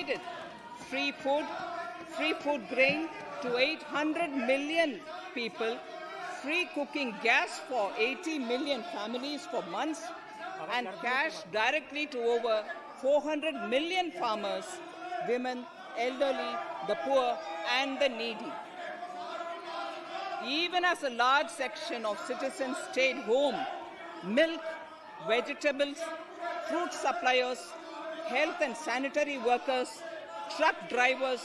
provided free food grain to 800 million people, free cooking gas for 80 million families for months, and cash directly to over 400 million farmers, women, elderly, the poor, and the needy. Even as a large section of citizens stayed home, milk, vegetables, fruit suppliers, health and sanitary workers, truck drivers,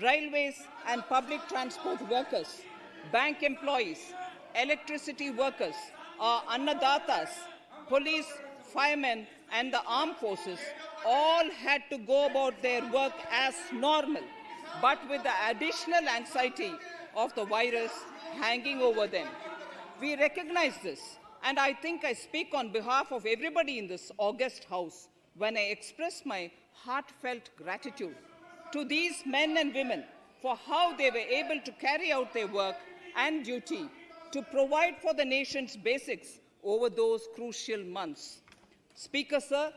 railways and public transport workers, bank employees, electricity workers, our annadatas, police, firemen, and the armed forces all had to go about their work as normal, but with the additional anxiety of the virus hanging over them. We recognize this, and I think I speak on behalf of everybody in this august house when I express my heartfelt gratitude to these men and women for how they were able to carry out their work and duty to provide for the nation's basics over those crucial months. Speaker, sir,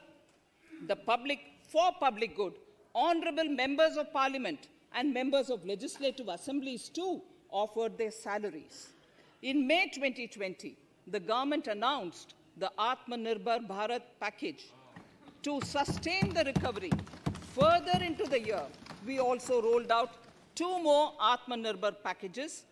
for public good, honorable members of parliament and members of legislative assemblies too offered their salaries. In May 2020, the government announced the Atmanirbhar Bharat package. To sustain the recovery further into the year, we also rolled out 2 more Atmanirbhar packages,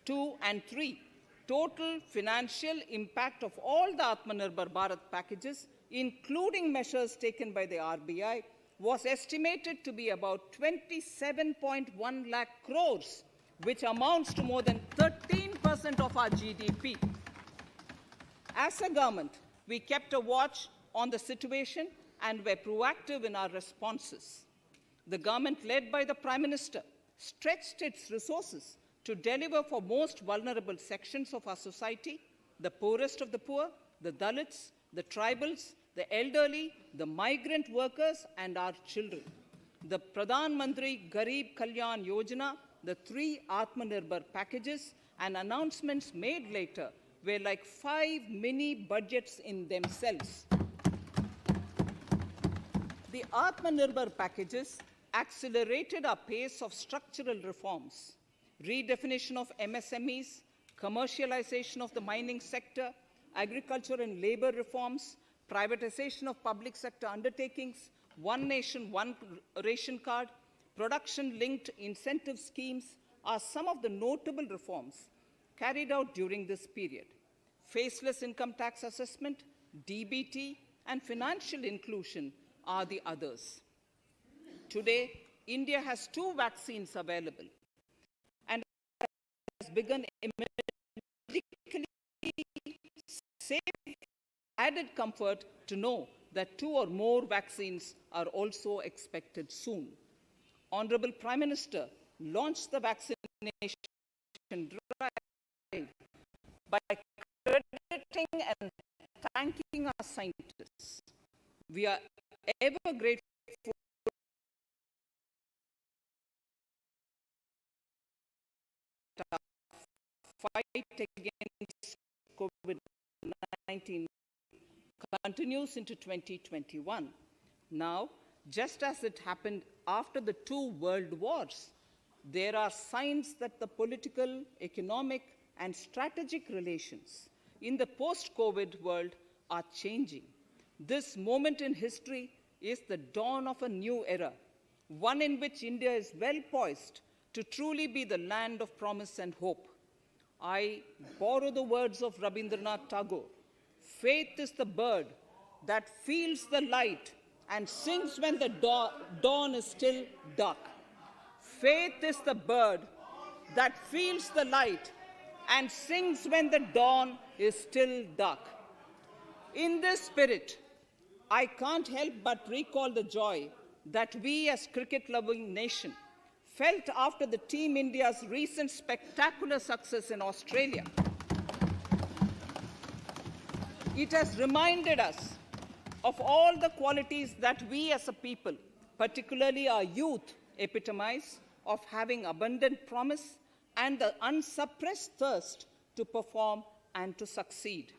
2 and 3. Total financial impact of all the Atmanirbhar Bharat packages, including measures taken by the RBI, was estimated to be about 27.1 lakh crores, which amounts to more than 13% of our GDP. As a government, we kept a watch on the situation and were proactive in our responses. The government, led by the Prime Minister, stretched its resources to deliver for most vulnerable sections of our society, the poorest of the poor, the Dalits, the tribals, the elderly, the migrant workers, and our children. The Pradhan Mantri Garib Kalyan Yojana, the 3 Atmanirbhar packages, and announcements made later were like 5 mini budgets in themselves. The Atmanirbhar packages accelerated our pace of structural reforms, redefinition of MSMEs, commercialization of the mining sector, agriculture and labor reforms, privatization of public sector undertakings, one nation, one ration card, production-linked incentive schemes are some of the notable reforms carried out during this period. Faceless income tax assessment, DBT, and financial inclusion are the others. Today, India has 2 vaccines available and has begun a medically safe, added comfort to know that 2 or more vaccines are also expected soon. Honorable Prime Minister launched the vaccination drive by crediting and thanking our scientists. We are ever grateful for our fight against COVID-19 continues into 2021. Now, just as it happened after the 2 world wars, there are signs that the political, economic, and strategic relations in the post-COVID world are changing. This moment in history is the dawn of a new era, one in which India is well poised to truly be the land of promise and hope. I borrow the words of Rabindranath Tagore. Faith is the bird that feels the light and sings when the dawn is still dark. Faith is the bird that feels the light and sings when the dawn is still dark. In this spirit, I can't help but recall the joy that we as cricket-loving nation felt after the Team India's recent spectacular success in Australia. It has reminded us of all the qualities that we as a people, particularly our youth, epitomize of having abundant promise and the unsuppressed thirst to perform and to succeed.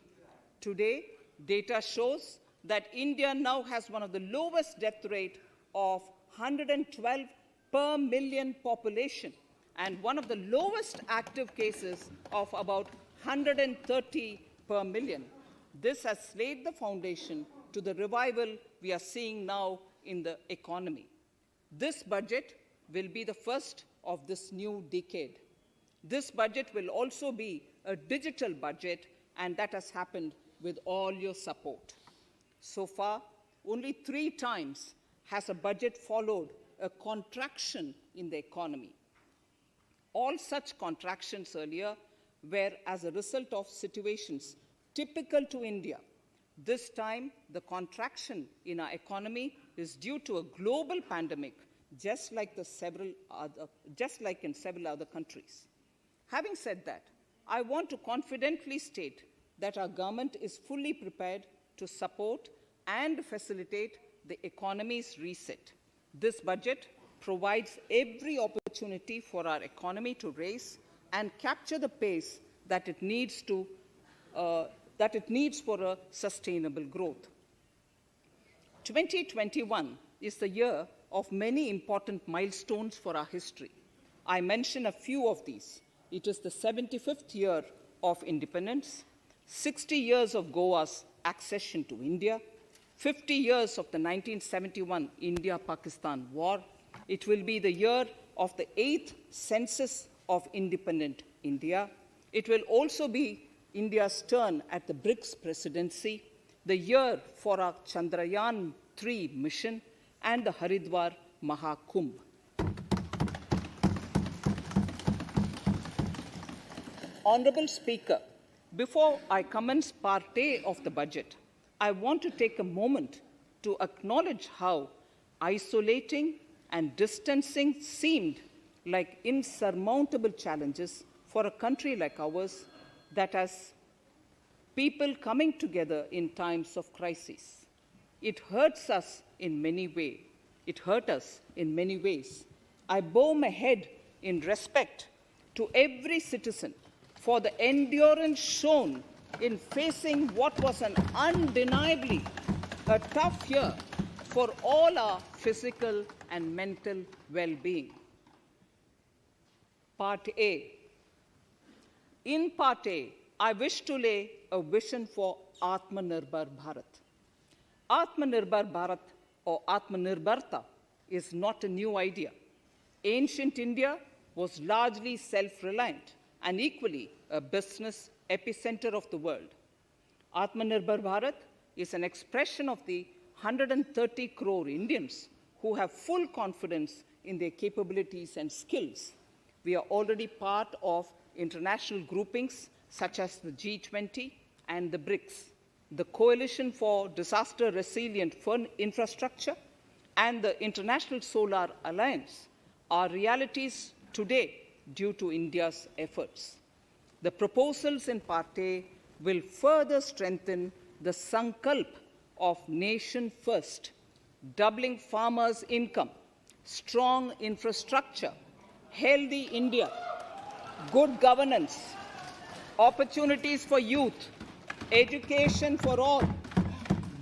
Today, data shows that India now has one of the lowest death rate of 112 per million population and one of the lowest active cases of about 130 per million. This has laid the foundation to the revival we are seeing now in the economy. This budget will be the first of this new decade. This budget will also be a digital budget, and that has happened with all your support. So far, only 3 times has a budget followed a contraction in the economy. All such contractions earlier were as a result of situations typical to India. This time, the contraction in our economy is due to a global pandemic, just like in several other countries. Having said that, I want to confidently state that our government is fully prepared to support and facilitate the economy's reset. This budget provides every opportunity for our economy to raise and capture the pace that it needs for a sustainable growth. 2021 is the year of many important milestones for our history. I mention a few of these. It is the 75th year of independence, 60 years of Goa's accession to India, 50 years of the 1971 India-Pakistan War. It will be the year of the 8th census of independent India. It will also be India's turn at the BRICS presidency, the year for our Chandrayaan-3 mission, and the Haridwar Mahakumbh. Honorable Speaker, before I commence Part A of the budget, I want to take a moment to acknowledge how isolating and distancing seemed like insurmountable challenges for a country like ours that has people coming together in times of crisis. It hurts us in many ways. It hurt us in many ways. I bow my head in respect to every citizen for the endurance shown in facing what was an undeniably a tough year for all our physical and mental well-being. Part A. In Part A, I wish to lay a vision for Atmanirbhar Bharat. Atmanirbhar Bharat or Atmanirbharta is not a new idea. Ancient India was largely self-reliant and equally a business epicenter of the world. Atmanirbhar Bharat is an expression of the 130 crore Indians who have full confidence in their capabilities and skills. We are already part of international groupings such as the G20 and the BRICS, the Coalition for Disaster Resilient Infrastructure, and the International Solar Alliance are realities today due to India's efforts. The proposals in Part A will further strengthen the sankalp of nation first, doubling farmers' income, strong infrastructure, healthy India, good governance, opportunities for youth, education for all,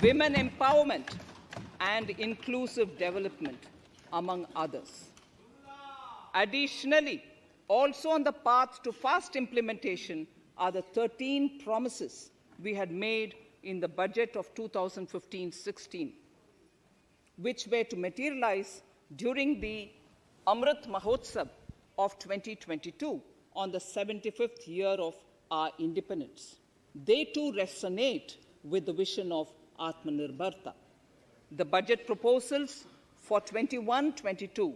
women empowerment, and inclusive development, among others. Additionally, also on the path to fast implementation are the 13 promises we had made in the budget of 2015-16, which were to materialize during the Amrit Mahotsav of 2022 on the 75th year of our independence. They too resonate with the vision of Atmanirbharta. The budget proposals for 21-22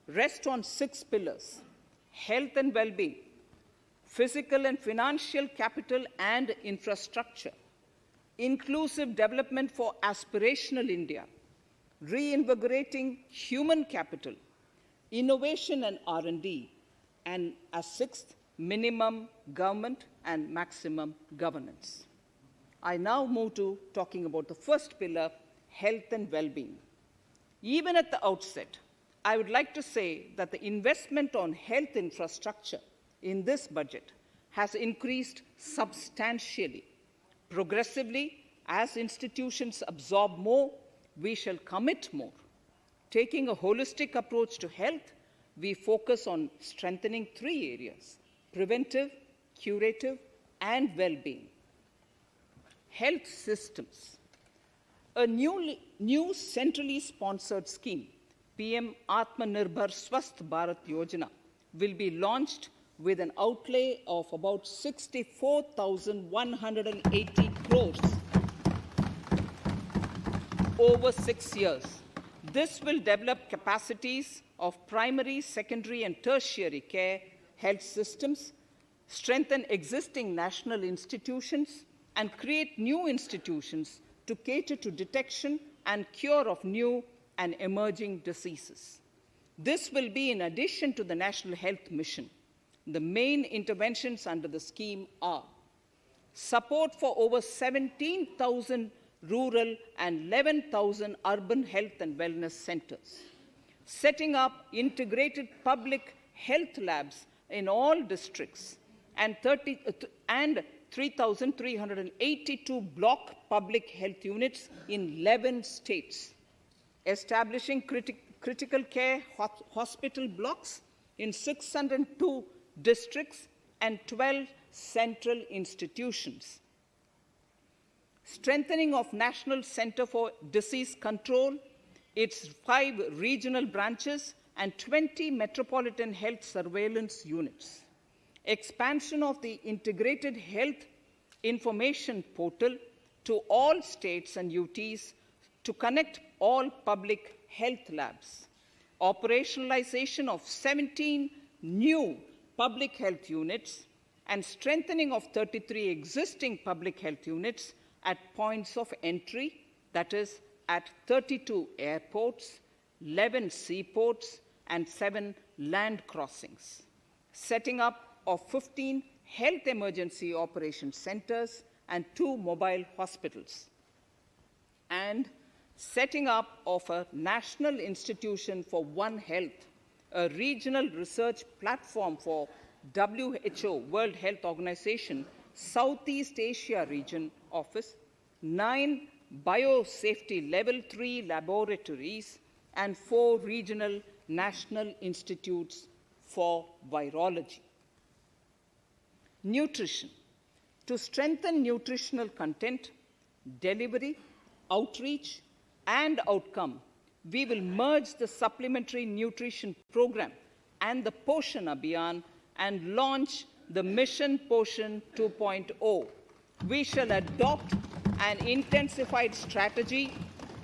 rest on 6 pillars: health and well-being, physical and financial capital and infrastructure, inclusive development for aspirational India, reinvigorating human capital, innovation and R&D, and as 6th, minimum government and maximum governance. I now move to talking about the first pillar, health and well-being. Even at the outset, I would like to say that the investment on health infrastructure in this budget has increased substantially. Progressively, as institutions absorb more, we shall commit more. Taking a holistic approach to health, we focus on strengthening three areas: preventive, curative, and well-being. Health systems. A new centrally sponsored scheme, PM Atmanirbhar Swasth Bharat Yojana, will be launched with an outlay of about 64,180 crores over 6 years. This will develop capacities of primary, secondary, and tertiary care health systems, strengthen existing national institutions, and create new institutions to cater to detection and cure of new and emerging diseases. This will be in addition to the National Health Mission. The main interventions under the scheme are support for over 17,000 rural and 11,000 urban health and wellness centers, setting up integrated public health labs in all districts, and 3,382 block public health units in 11 states, establishing critical care hospital blocks in 602 districts and 12 central institutions, strengthening of National Center for Disease Control, its 5 regional branches and 20 metropolitan health surveillance units, expansion of the integrated health information portal to all states and UTs to connect all public health labs, operationalization of 17 new public health units, and strengthening of 33 existing public health units at points of entry, that is, at 32 airports, 11 seaports, and 7 land crossings, setting up of 15 health emergency operation centers and 2 mobile hospitals, and setting up of a National Institution for One Health, a regional research platform for WHO, World Health Organization, Southeast Asia Region Office, 9 biosafety level 3 laboratories, and 4 regional national institutes for virology. Nutrition. To strengthen nutritional content, delivery, outreach, and outcome, we will merge the supplementary nutrition program and the Poshan Abhiyan and launch the Mission Poshan 2.0. We shall adopt an intensified strategy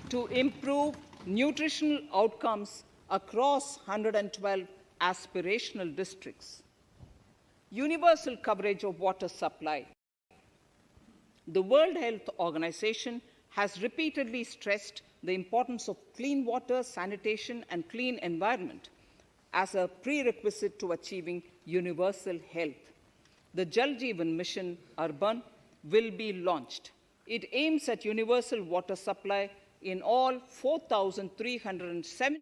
to improve nutritional outcomes across 112 aspirational districts. Universal coverage of water supply. The World Health Organization has repeatedly stressed the importance of clean water, sanitation, and clean environment as a prerequisite to achieving universal health. The Jal Jeevan Mission Urban will be launched. It aims at universal water supply in all 4,370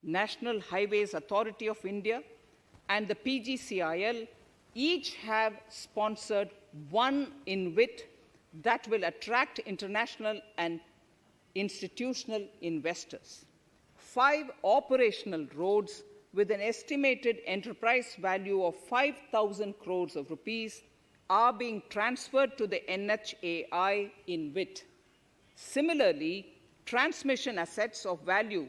National Highways Authority of India, and the PGCIL each have sponsored one InvIT that will attract international and institutional investors. 5 operational roads with an estimated enterprise value of 5,000 crores of rupees are being transferred to the NHAI InvIT. Similarly, transmission assets of value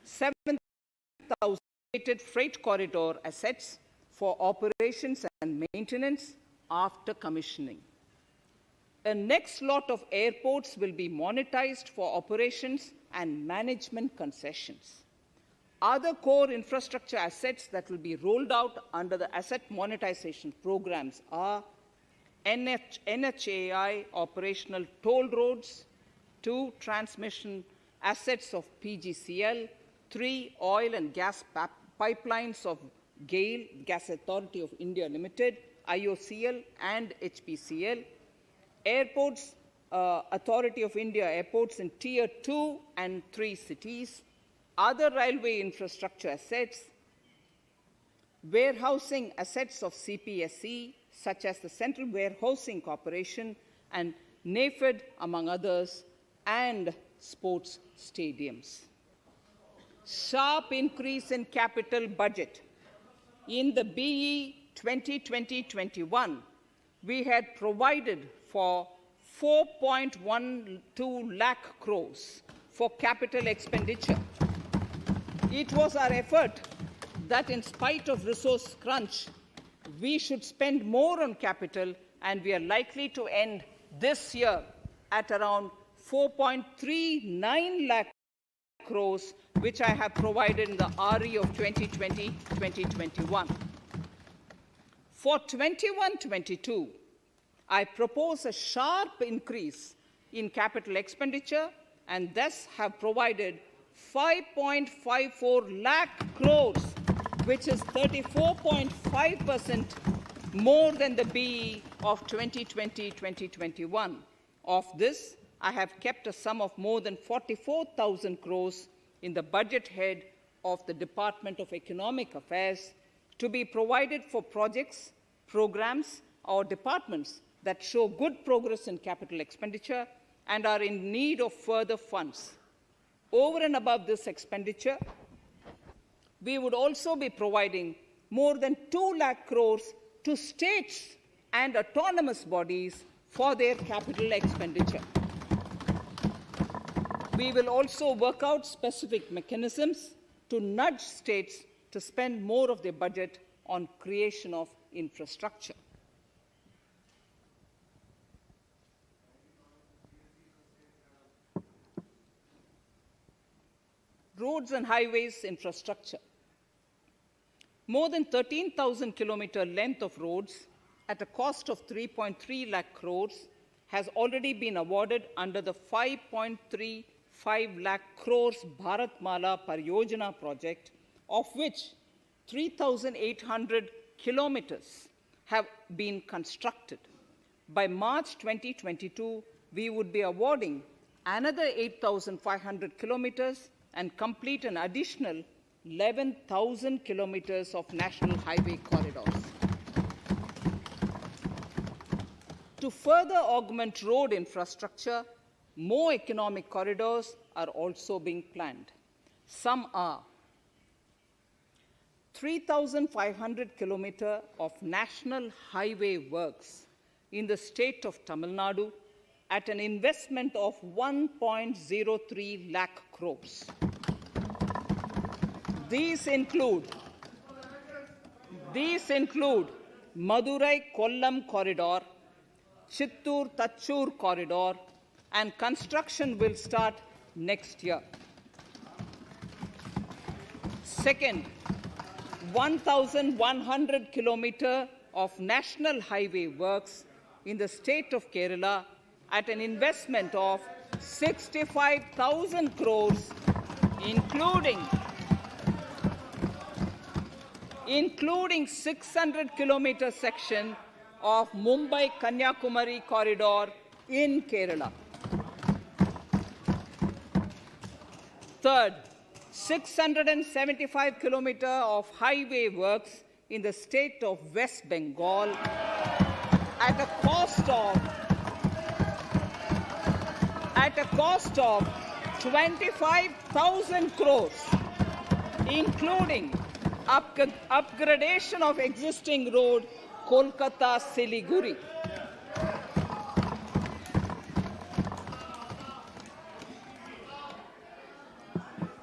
7,000 freight corridor assets for operations and maintenance after commissioning. A next lot of airports will be monetized for operations and management concessions. Other core infrastructure assets that will be rolled out under the asset monetization programs are NHAI operational toll roads, 2 transmission assets of PGCL, 3 oil and gas pipelines of GAIL, Gas Authority of India Limited, IOCL and HPCL, Airports Authority of India airports in Tier 2 and 3 cities, other railway infrastructure assets, warehousing assets of CPSE, such as the Central Warehousing Corporation and NAFED, among others, and sports stadiums. Sharp increase in capital budget. In the BE 2020-21, we had provided for 4.12 lakh crores for capital expenditure. It was our effort that in spite of resource crunch, we should spend more on capital, and we are likely to end this year at around 4.39 lakh crores, which I have provided in the RE of 2020-2021. For 21-22, I propose a sharp increase in capital expenditure and thus have provided 5.54 lakh crores, which is 34.5% more than the BE of 2020-2021. Of this, I have kept a sum of more than 44,000 crores in the budget head of the Department of Economic Affairs to be provided for projects, programs, or departments that show good progress in capital expenditure and are in need of further funds. Over and above this expenditure, we would also be providing more than 2 lakh crores to states and autonomous bodies for their capital expenditure. We will also work out specific mechanisms to nudge states to spend more of their budget on creation of infrastructure. Roads and highways infrastructure. More than 13,000 kilometer length of roads at a cost of 3.3 lakh crores has already been awarded under the 5.35 lakh crores Bharatmala Pariyojana project, of which 3,800 kilometers have been constructed. By March 2022, we would be awarding another 8,500 kilometers and complete an additional 11,000 kilometers of national highway corridors. To further augment road infrastructure, more economic corridors are also being planned. Some are 3,500 kilometers of national highway works in the state of Tamil Nadu at an investment of 1.03 lakh crores. These include Madurai-Kollam corridor, Chittoor-Tachur corridor, and construction will start next year. Second, 1,100 kilometers of national highway works in the state of Kerala at an investment of 65,000 crores, including 600 kilometer section of Mumbai-Kanyakumari corridor in Kerala. Third, 675 kilometers of highway works in the state of West Bengal at a cost of 25,000 crores, including upgradation of existing road Kolkata-Siliguri.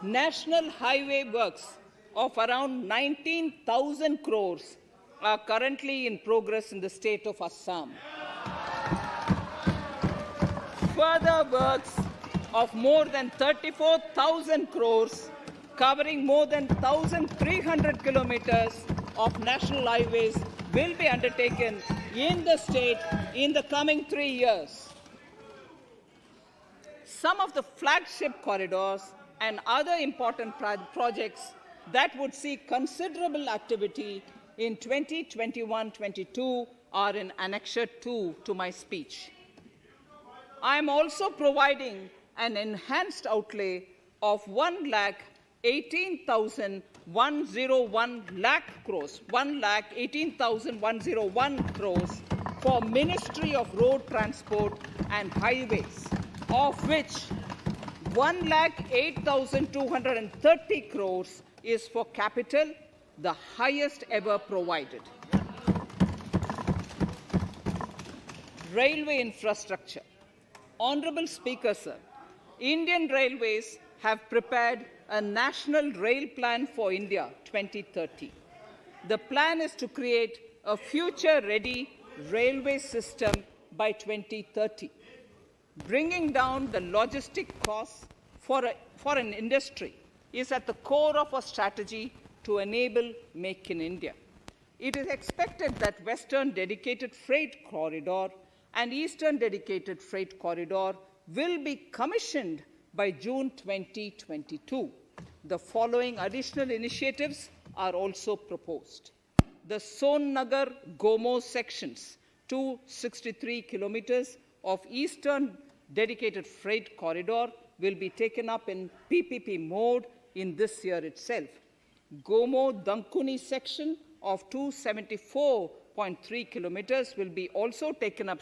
National highway works of around 19,000 crores are currently in progress in the state of Assam. Further works of more than 34,000 crores covering more than 1,300 kilometers of national highways will be undertaken in the state in the coming 3 years. Some of the flagship corridors and other important projects that would see considerable activity in 2021-22 are in Annexure 2 to my speech. I am also providing an enhanced outlay of 1,18,101 crores for Ministry of Road Transport and Highways, of which 1,08,230 crores is for capital, the highest ever provided. Railway infrastructure. Honorable Speaker, sir, Indian Railways have prepared a National Rail Plan for India 2030. The plan is to create a future-ready railway system by 2030. Bringing down the logistic costs for an industry is at the core of our strategy to enable Make in India. It is expected that Western Dedicated Freight Corridor and Eastern Dedicated Freight Corridor will be commissioned by June 2022. The following additional initiatives are also proposed. The Sonnagar-Gomo sections, 263 kilometers of Eastern Dedicated Freight Corridor, will be taken up in PPP mode in this year itself. Gomo-Dankuni section of 274.3 kilometers will be also taken up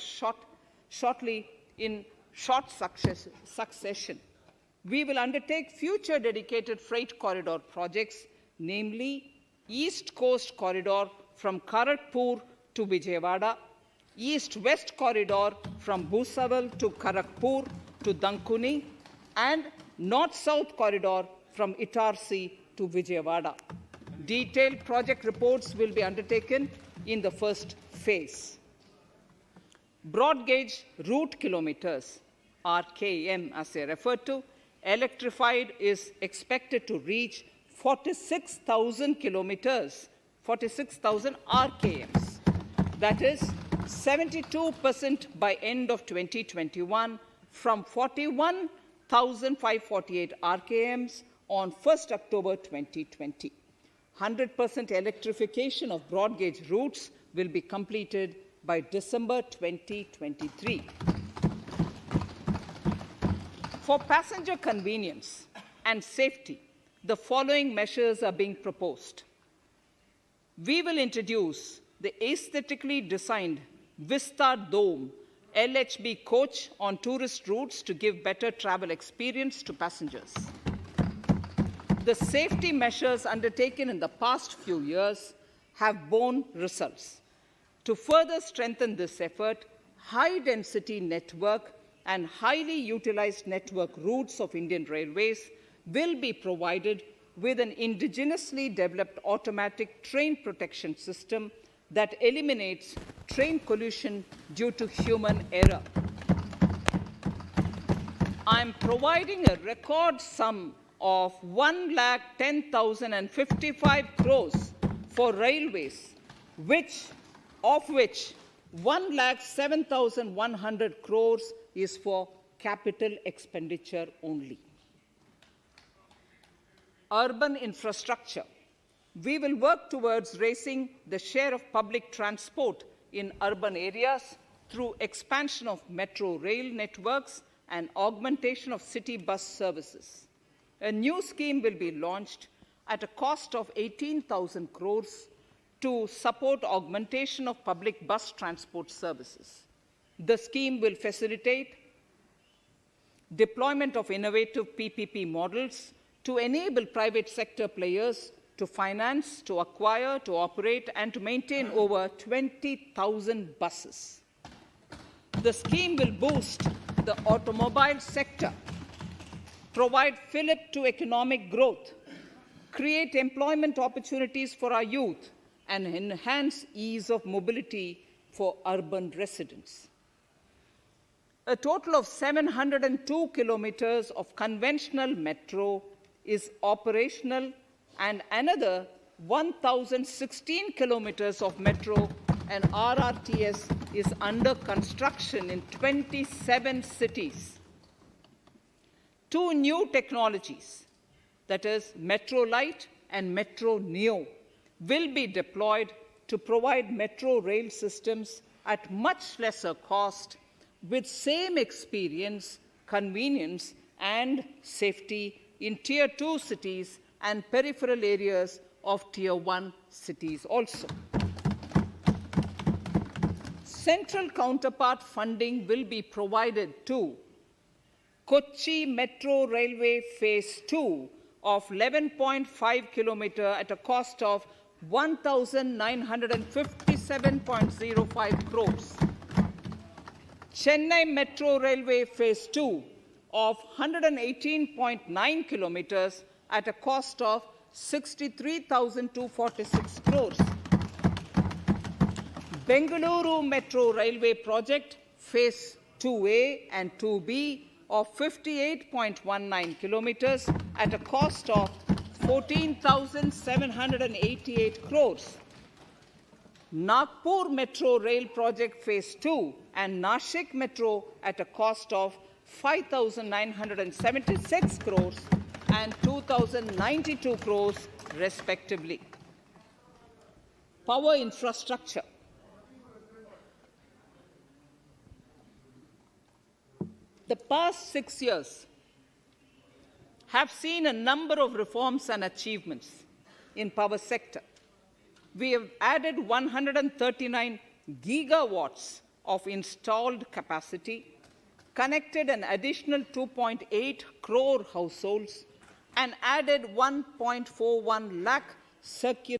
shortly in short succession. We will undertake future dedicated freight corridor projects, namely East Coast Corridor from Kharagpur to Vijayawada, East-West Corridor from Bhusawal to Kharagpur to Dankuni, and North-South Corridor from Itarsi to Vijayawada. Detailed project reports will be undertaken in the first phase. Broad gauge route kilometers, RKM as they refer to, electrified is expected to reach 46,000 kilometers, 46,000 RKMs. That is 72% by end of 2021 from 41,548 RKMs on 1st October 2020. 100% electrification of broad gauge routes will be completed by December 2023. For passenger convenience and safety, the following measures are being proposed. We will introduce the aesthetically designed Vista Dome LHB coach on tourist routes to give better travel experience to passengers. The safety measures undertaken in the past few years have borne results. To further strengthen this effort, high-density network and highly utilized network routes of Indian Railways will be provided with an indigenously developed automatic train protection system that eliminates train collision due to human error. I am providing a record sum of 1,10,055 crores for railways, of which 1,07,100 crores is for capital expenditure only. Urban infrastructure. We will work towards raising the share of public transport in urban areas through expansion of metro rail networks and augmentation of city bus services. A new scheme will be launched at a cost of 18,000 crores to support augmentation of public bus transport services. The scheme will facilitate deployment of innovative PPP models to enable private sector players to finance, to acquire, to operate, and to maintain over 20,000 buses. The scheme will boost the automobile sector, provide fillip to economic growth, create employment opportunities for our youth, and enhance ease of mobility for urban residents. A total of 702 kilometers of conventional metro is operational, and another 1,016 kilometers of metro and RRTS is under construction in 27 cities. Two new technologies, that is Metro Light and Metro Neo, will be deployed to provide metro rail systems at much lesser cost with same experience, convenience, and safety in Tier 2 cities and peripheral areas of Tier 1 cities also. Central counterpart funding will be provided to Kochi Metro Railway Phase 2 of 11.5 kilometer at a cost of 1,957.05 crores. Chennai Metro Railway Phase 2 of 118.9 kilometers at a cost of 63,246 crores. Bengaluru Metro Railway Project Phase 2A and 2B of 58.19 kilometers at a cost of 14,788 crores. Nagpur Metro Rail Project Phase 2 and Nashik Metro at a cost of 5,976 crores and 2,092 crores respectively. Power infrastructure. The past 6 years have seen a number of reforms and achievements in power sector. We have added 139 gigawatts of installed capacity, connected an additional 2.8 crore households, and added 1.41 lakh circuit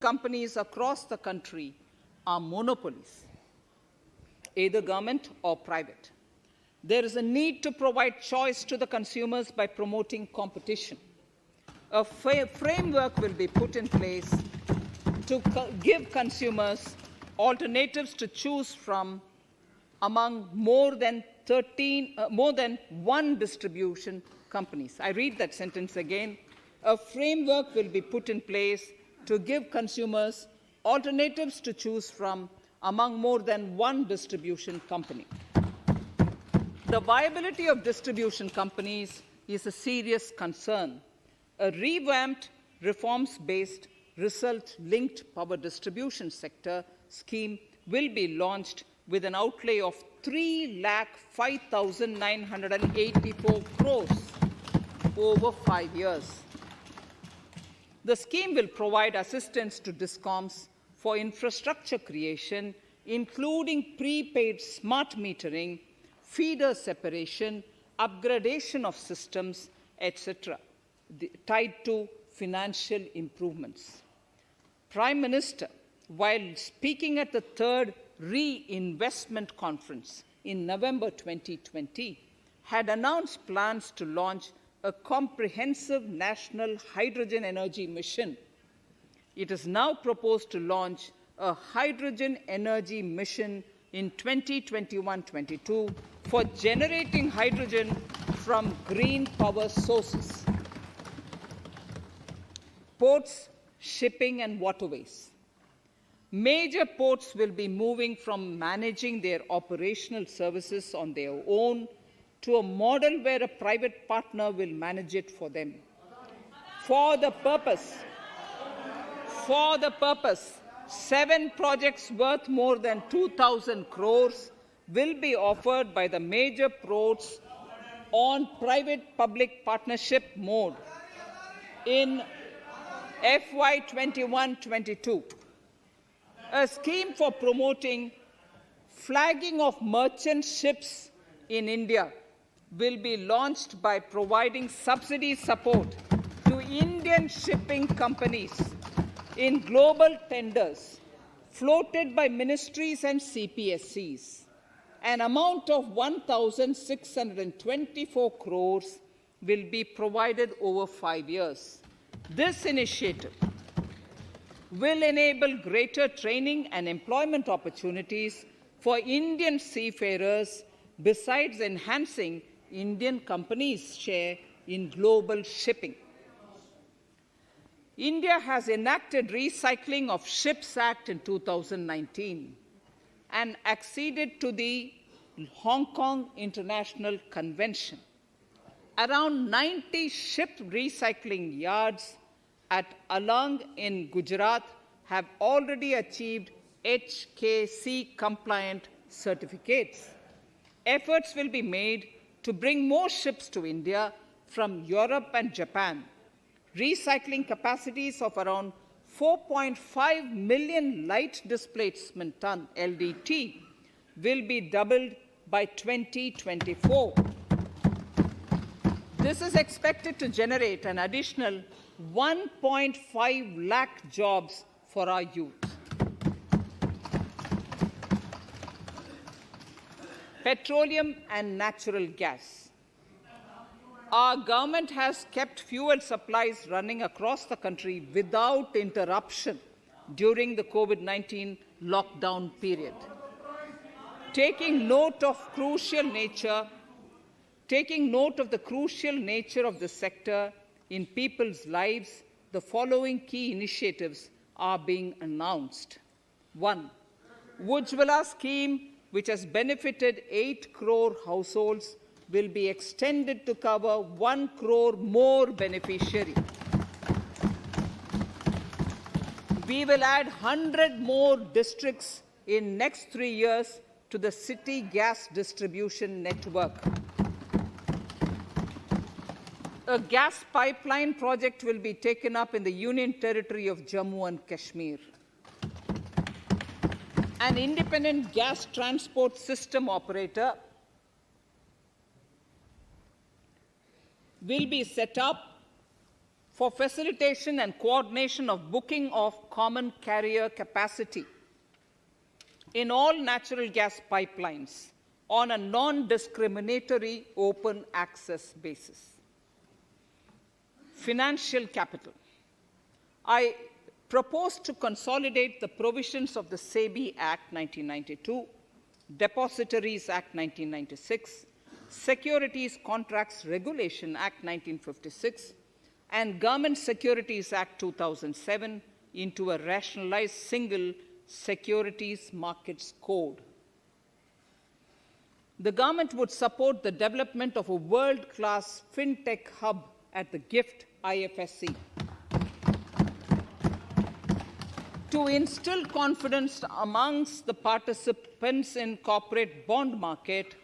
companies across the country are monopolies, either government or private. There is a need to provide choice to the consumers by promoting competition. A framework will be put in place to give consumers alternatives to choose from among more than one distribution companies. I read that sentence again. A framework will be put in place to give consumers alternatives to choose from among more than one distribution company. The viability of distribution companies is a serious concern. A revamped, reforms-based, result-linked power distribution sector scheme will be launched with an outlay of 3,05,984 crores over 5 years. The scheme will provide assistance to DISCOMs for infrastructure creation, including prepaid smart metering, feeder separation, upgradation of systems, etc., tied to financial improvements. Prime Minister, while speaking at the third Reinvestment Conference in November 2020, had announced plans to launch a comprehensive national hydrogen energy mission. It is now proposed to launch a hydrogen energy mission in 2021-22 for generating hydrogen from green power sources. Ports, shipping, and waterways. Major ports will be moving from managing their operational services on their own to a model where a private partner will manage it for them. For the purpose, 7 projects worth more than 2,000 crores will be offered by the major ports on private-public partnership mode in FY 21-22. A scheme for promoting flagging of merchant ships in India will be launched by providing subsidy support to Indian shipping companies in global tenders floated by ministries and CPSCs. An amount of 1,624 crores will be provided over 5 years. This initiative will enable greater training and employment opportunities for Indian seafarers, besides enhancing Indian companies' share in global shipping. India has enacted Recycling of Ships Act in 2019 and acceded to the Hong Kong International Convention. Around 90 ship recycling yards at Alang in Gujarat have already achieved HKC-compliant certificates. Efforts will be made to bring more ships to India from Europe and Japan. Recycling capacities of around 4.5 million light displacement ton LDT will be doubled by 2024. This is expected to generate an additional 1.5 lakh jobs for our youth. Petroleum and natural gas. Our government has kept fuel supplies running across the country without interruption during the COVID-19 lockdown period. Taking note of the crucial nature of the sector in people's lives, the following key initiatives are being announced. 1. Ujjwala scheme, which has benefited 8 crore households, will be extended to cover 1 crore more beneficiaries. We will add 100 more districts in next 3 years to the city gas distribution network. A gas pipeline project will be taken up in the Union Territory of Jammu and Kashmir. An independent gas transport system operator will be set up for facilitation and coordination of booking of common carrier capacity in all natural gas pipelines on a non-discriminatory open access basis. Financial capital. I propose to consolidate the provisions of the Psb Act 1992, Depositories Act 1996, Securities Contracts Regulation Act 1956, and Government Securities Act 2007 into a rationalized single securities markets code. The government would support the development of a world-class fintech hub at the GIFT IFSC. To instill confidence amongst the participants in corporate bond market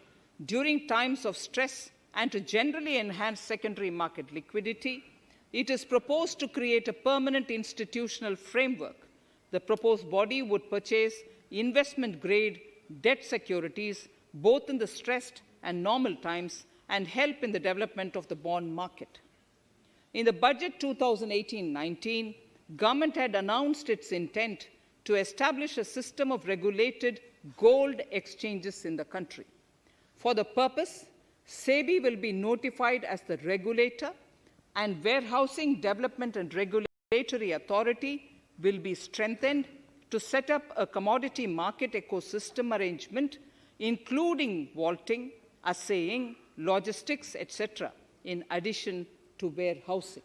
during times of stress and to generally enhance secondary market liquidity, it is proposed to create a permanent institutional framework. The proposed body would purchase investment-grade debt securities both in the stressed and normal times and help in the development of the bond market. In the budget 2018-19, government had announced its intent to establish a system of regulated gold exchanges in the country. For the purpose, Psb will be notified as the regulator, and Warehousing Development and Regulatory Authority will be strengthened to set up a commodity market ecosystem arrangement, including vaulting, assaying, logistics, etc., in addition to warehousing.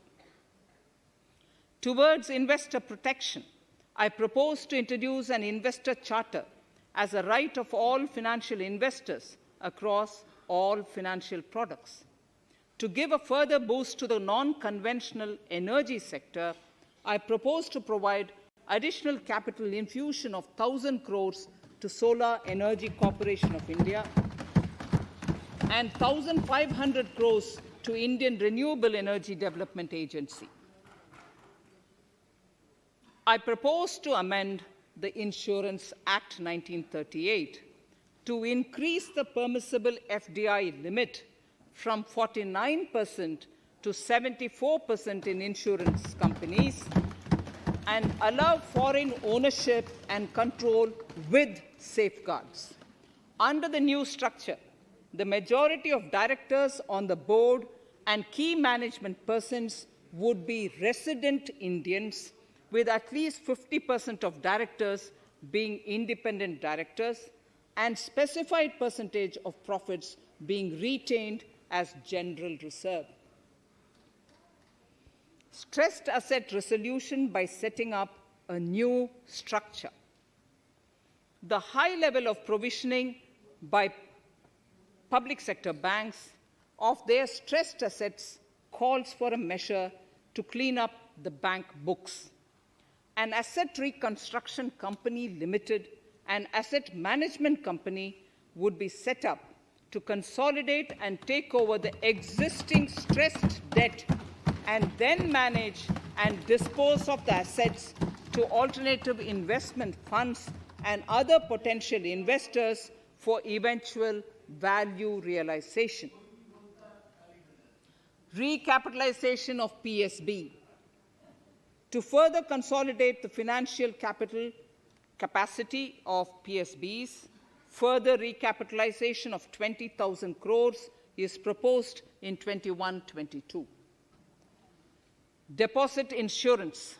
Towards investor protection, I propose to introduce an investor charter as a right of all financial investors across all financial products. To give a further boost to the non-conventional energy sector, I propose to provide additional capital infusion of 1,000 crores to to Solar Energy Corporation of India, and 1,500 crores to Indian Renewable Energy Development Agency. I propose to amend the Insurance Act 1938 to increase the permissible FDI limit from 49% to 74% in insurance companies and allow foreign ownership and control with safeguards. Under the new structure, the majority of directors on the board and key management persons would be resident Indians, with at least 50% of directors being independent directors and specified percentage of profits being retained as general reserve. Stressed asset resolution by setting up a new structure. The high level of provisioning by public sector banks of their stressed assets calls for a measure to clean up the bank books. An asset reconstruction company limited and asset management company would be set up to consolidate and take over the existing stressed debt and then manage and dispose of the assets to alternative investment funds and other potential investors for eventual value realization. Recapitalization of Psb. To further consolidate the financial capital capacity of PSBs, further recapitalization of 20,000 crores is proposed in 21-22. Deposit insurance.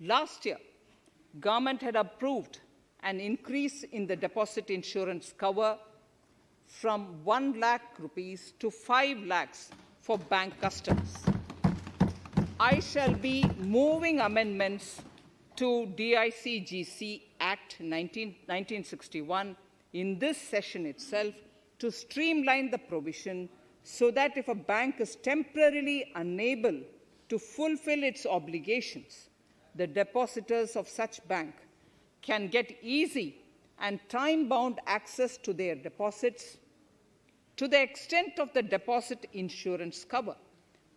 Last year, government had approved an increase in the deposit insurance cover from 1 lakh rupees to 5 lakhs for bank customers. I shall be moving amendments to DICGC Act 1961 in this session itself to streamline the provision so that if a bank is temporarily unable to fulfill its obligations, the depositors of such bank can get easy and time-bound access to their deposits to the extent of the deposit insurance cover.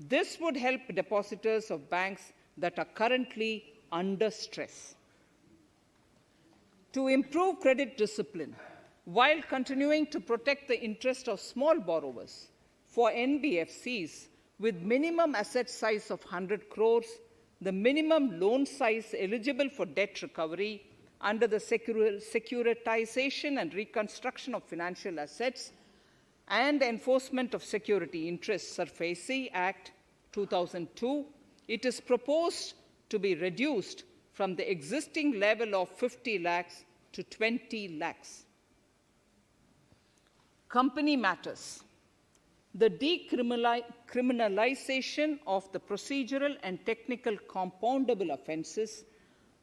This would help depositors of banks that are currently under stress. To improve credit discipline, while continuing to protect the interest of small borrowers, for NBFCs with minimum asset size of 100 crores, the minimum loan size eligible for debt recovery under the Securitization and Reconstruction of Financial Assets and Enforcement of Security Interests SARFAESI Act 2002, it is proposed to be reduced from the existing level of 50 lakhs to 20 lakhs. Company matters. The decriminalization of the procedural and technical compoundable offences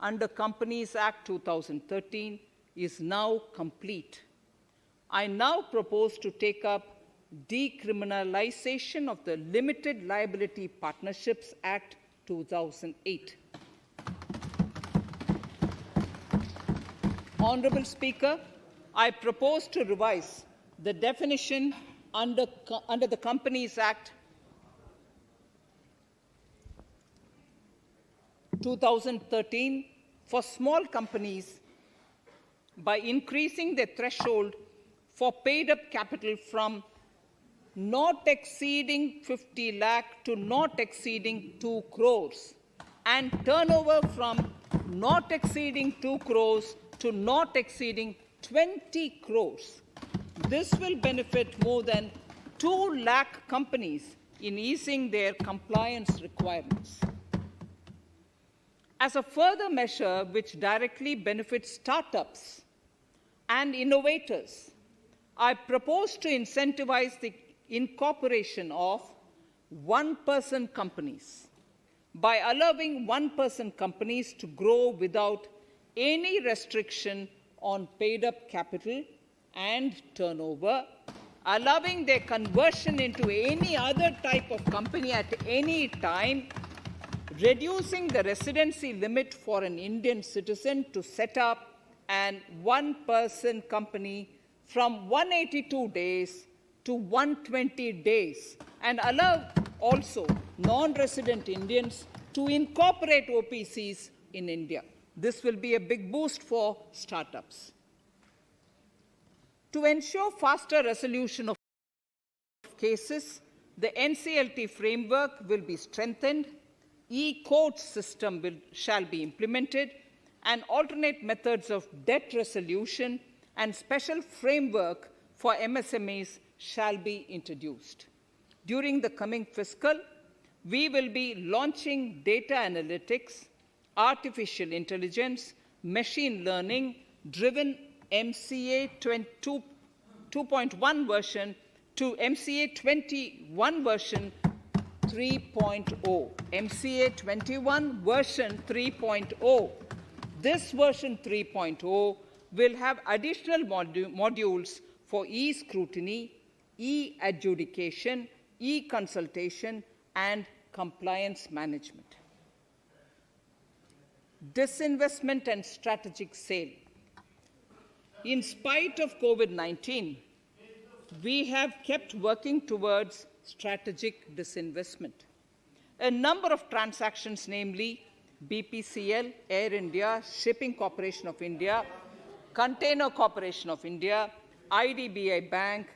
under Companies Act 2013 is now complete. I now propose to take up decriminalization of the Limited Liability Partnerships Act 2008. Honourable Speaker, I propose to revise the definition under the Companies Act 2013 for small companies by increasing the threshold for paid-up capital from not exceeding 50 lakh to not exceeding 2 crores and turnover from not exceeding 2 crores to not exceeding 20 crores. This will benefit more than 2 lakh companies in easing their compliance requirements. As a further measure which directly benefits startups and innovators, I propose to incentivize the incorporation of one-person companies by allowing one-person companies to grow without any restriction on paid-up capital and turnover, allowing their conversion into any other type of company at any time, reducing the residency limit for an Indian citizen to set up and one-person company from 182 days to 120 days, and allow also non-resident Indians to incorporate OPCs in India. This will be a big boost for startups. To ensure faster resolution of cases, the NCLT framework will be strengthened, e-court system shall be implemented, and alternate methods of debt resolution and special framework for MSMEs shall be introduced. During the coming fiscal, we will be launching data analytics, artificial intelligence, machine learning driven MCA 2.1 version to MCA 21 version 3.0. MCA 21 version 3.0. This version 3.0 will have additional modules for e-scrutiny, e-adjudication, e-consultation, and compliance management. Disinvestment and strategic sale. In spite of COVID-19, we have kept working towards strategic disinvestment. A number of transactions, namely BPCL, Air India, Shipping Corporation of India, Container Corporation of India, IDBI Bank,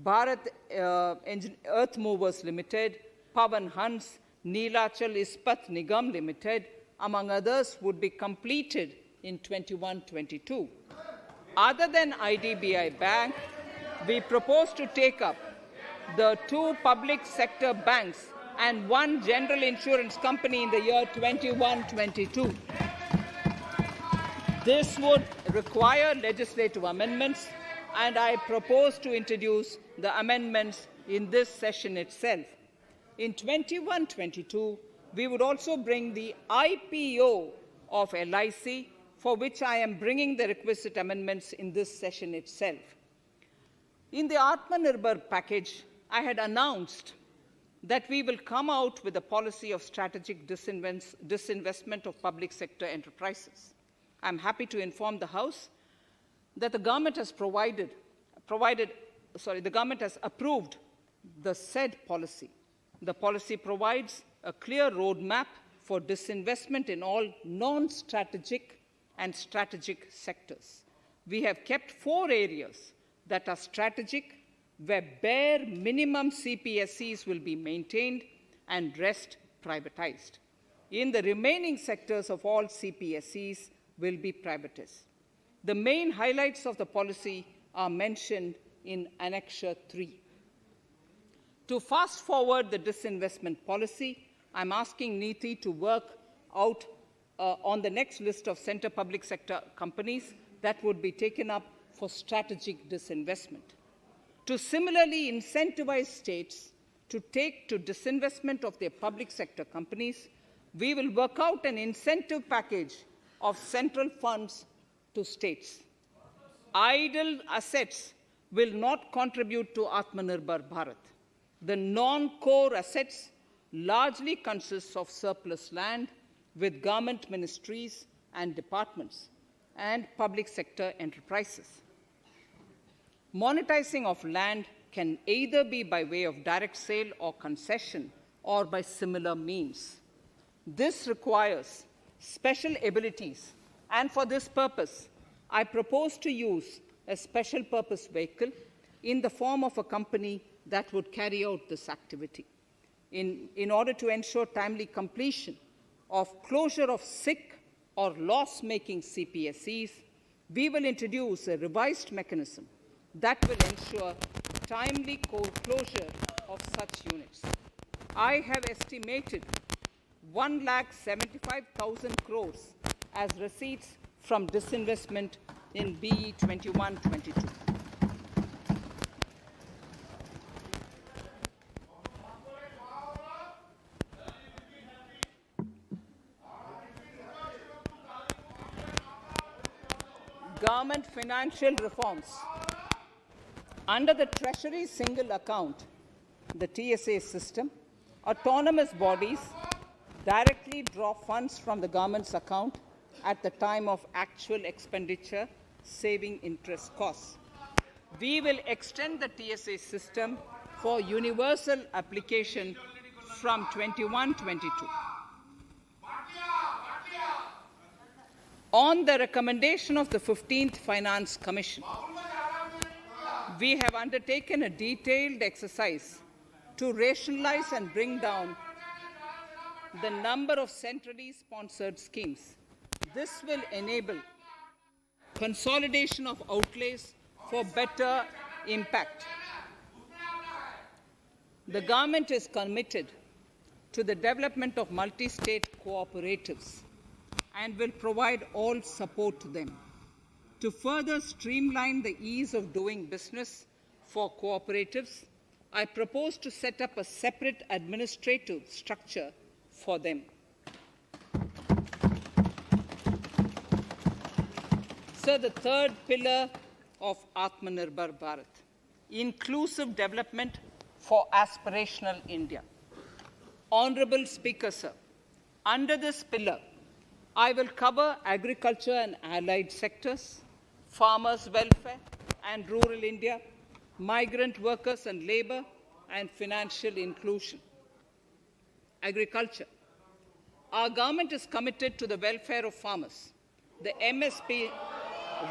Bharat Earth Movers Limited, Pavan Hans, Neelachal Ispat Nigam Limited, among others, would be completed in 21-22. Other than IDBI Bank, we propose to take up the 2 public sector banks and 1 general insurance company in the year 21-22. This would require legislative amendments, and I propose to introduce the amendments in this session itself. In 21-22, we would also bring the IPO of LIC, for which I am bringing the requisite amendments in this session itself. In the Atmanirbhar package, I had announced that we will come out with a policy of strategic disinvestment of public sector enterprises. I'm happy to inform the House that the government has the government has approved the said policy. The policy provides a clear roadmap for disinvestment in all non-strategic and strategic sectors. We have kept 4 areas that are strategic, where bare minimum CPSCs will be maintained and rest privatized. In the remaining sectors of all CPSCs will be privatized. The main highlights of the policy are mentioned in Annexure 3. To fast forward the disinvestment policy, I'm asking NITI to work out on the next list of center public sector companies that would be taken up for strategic disinvestment. To similarly incentivize states to take to disinvestment of their public sector companies, we will work out an incentive package of central funds to states. Idle assets will not contribute to Atmanirbhar Bharat. The non-core assets largely consist of surplus land with government ministries and departments and public sector enterprises. Monetizing of land can either be by way of direct sale or concession, or by similar means. This requires special abilities, and for this purpose, I propose to use a special purpose vehicle in the form of a company that would carry out this activity. In order to ensure timely completion of closure of sick or loss-making CPSCs, we will introduce a revised mechanism that will ensure timely closure of such units. I have estimated 1,75,000 crores as receipts from disinvestment in BE 21-22. Government financial reforms. Under the Treasury single account, the TSA system, autonomous bodies directly draw funds from the government's account at the time of actual expenditure, saving interest costs. We will extend the TSA system for universal application from 21-22. On the recommendation of the 15th Finance Commission, we have undertaken a detailed exercise to rationalize and bring down the number of centrally sponsored schemes. This will enable consolidation of outlays for better impact. The government is committed to the development of multi-state cooperatives and will provide all support to them. To further streamline the ease of doing business for cooperatives, I propose to set up a separate administrative structure for them. So the third pillar of Atmanirbhar Bharat, inclusive development for aspirational India. Honorable Speaker, sir, under this pillar, I will cover agriculture and allied sectors, farmers' welfare and rural India, migrant workers and labor, and financial inclusion. Agriculture. Our government is committed to the welfare of farmers. The MSP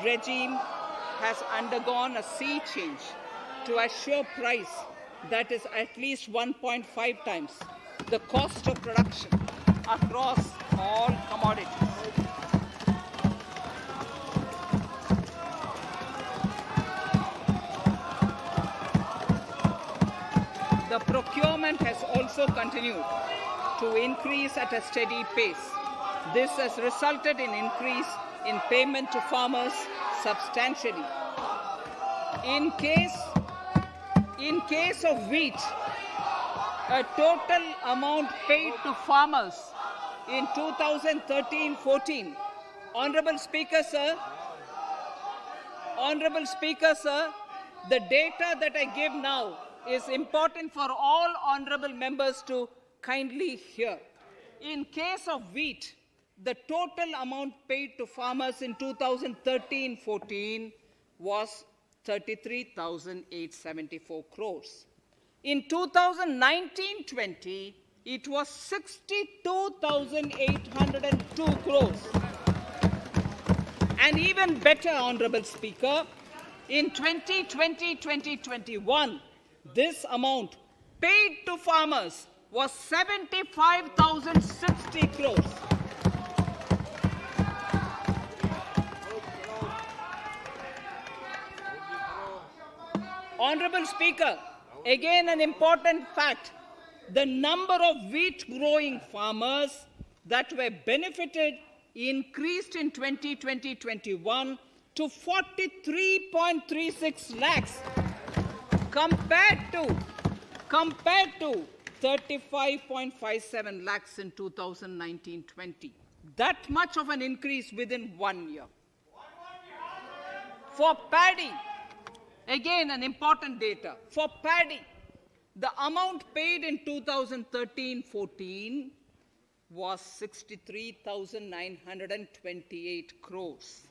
regime has undergone a sea change to assure price that is at least 1.5 times the cost of production across all commodities. The procurement has also continued to increase at a steady pace. This has resulted in increase in payment to farmers substantially. In case of wheat, a total amount paid to farmers in 2013-14, Honorable Speaker, sir, the data that I give now is important for all honorable members to kindly hear. In case of wheat, the total amount paid to farmers in 2013-14 was 33,874 crores. In 2019-20, it was 62,802 crores. And even better, Honorable Speaker, in 2020-2021, this amount paid to farmers was 75,060 crores. Honorable Speaker, again an important fact, the number of wheat growing farmers that were benefited increased in 2020-21 to 43.36 lakhs compared to 35.57 lakhs in 2019-20. That much of an increase within 1 year. For paddy, again an important data. For paddy, the amount paid in 2013-14 was 63,928 crores.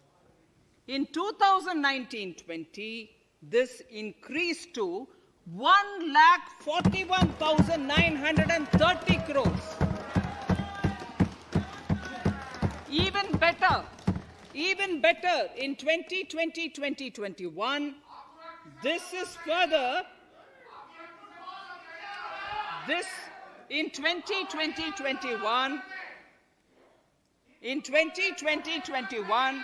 In 2019-20, this increased to 1,41,930 crores. Even better, in 2020-2021, this is further, in 2020-21,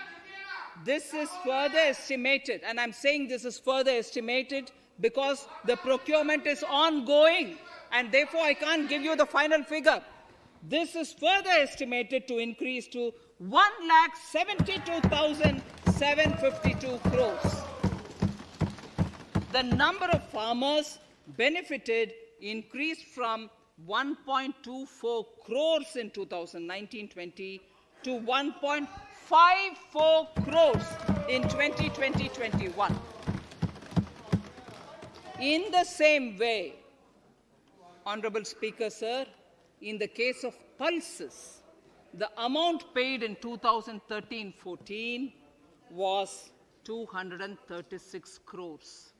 this is further estimated, and I'm saying this is further estimated because the procurement is ongoing, and therefore I can't give you the final figure. This is further estimated to increase to 1,72,752 crores. The number of farmers benefited increased from 1.24 crores in 2019-20 to 1.54 crores in 2020-21. In the same way, Honorable Speaker, sir, in the case of pulses, The amount paid in 2013-14 was 236 crores.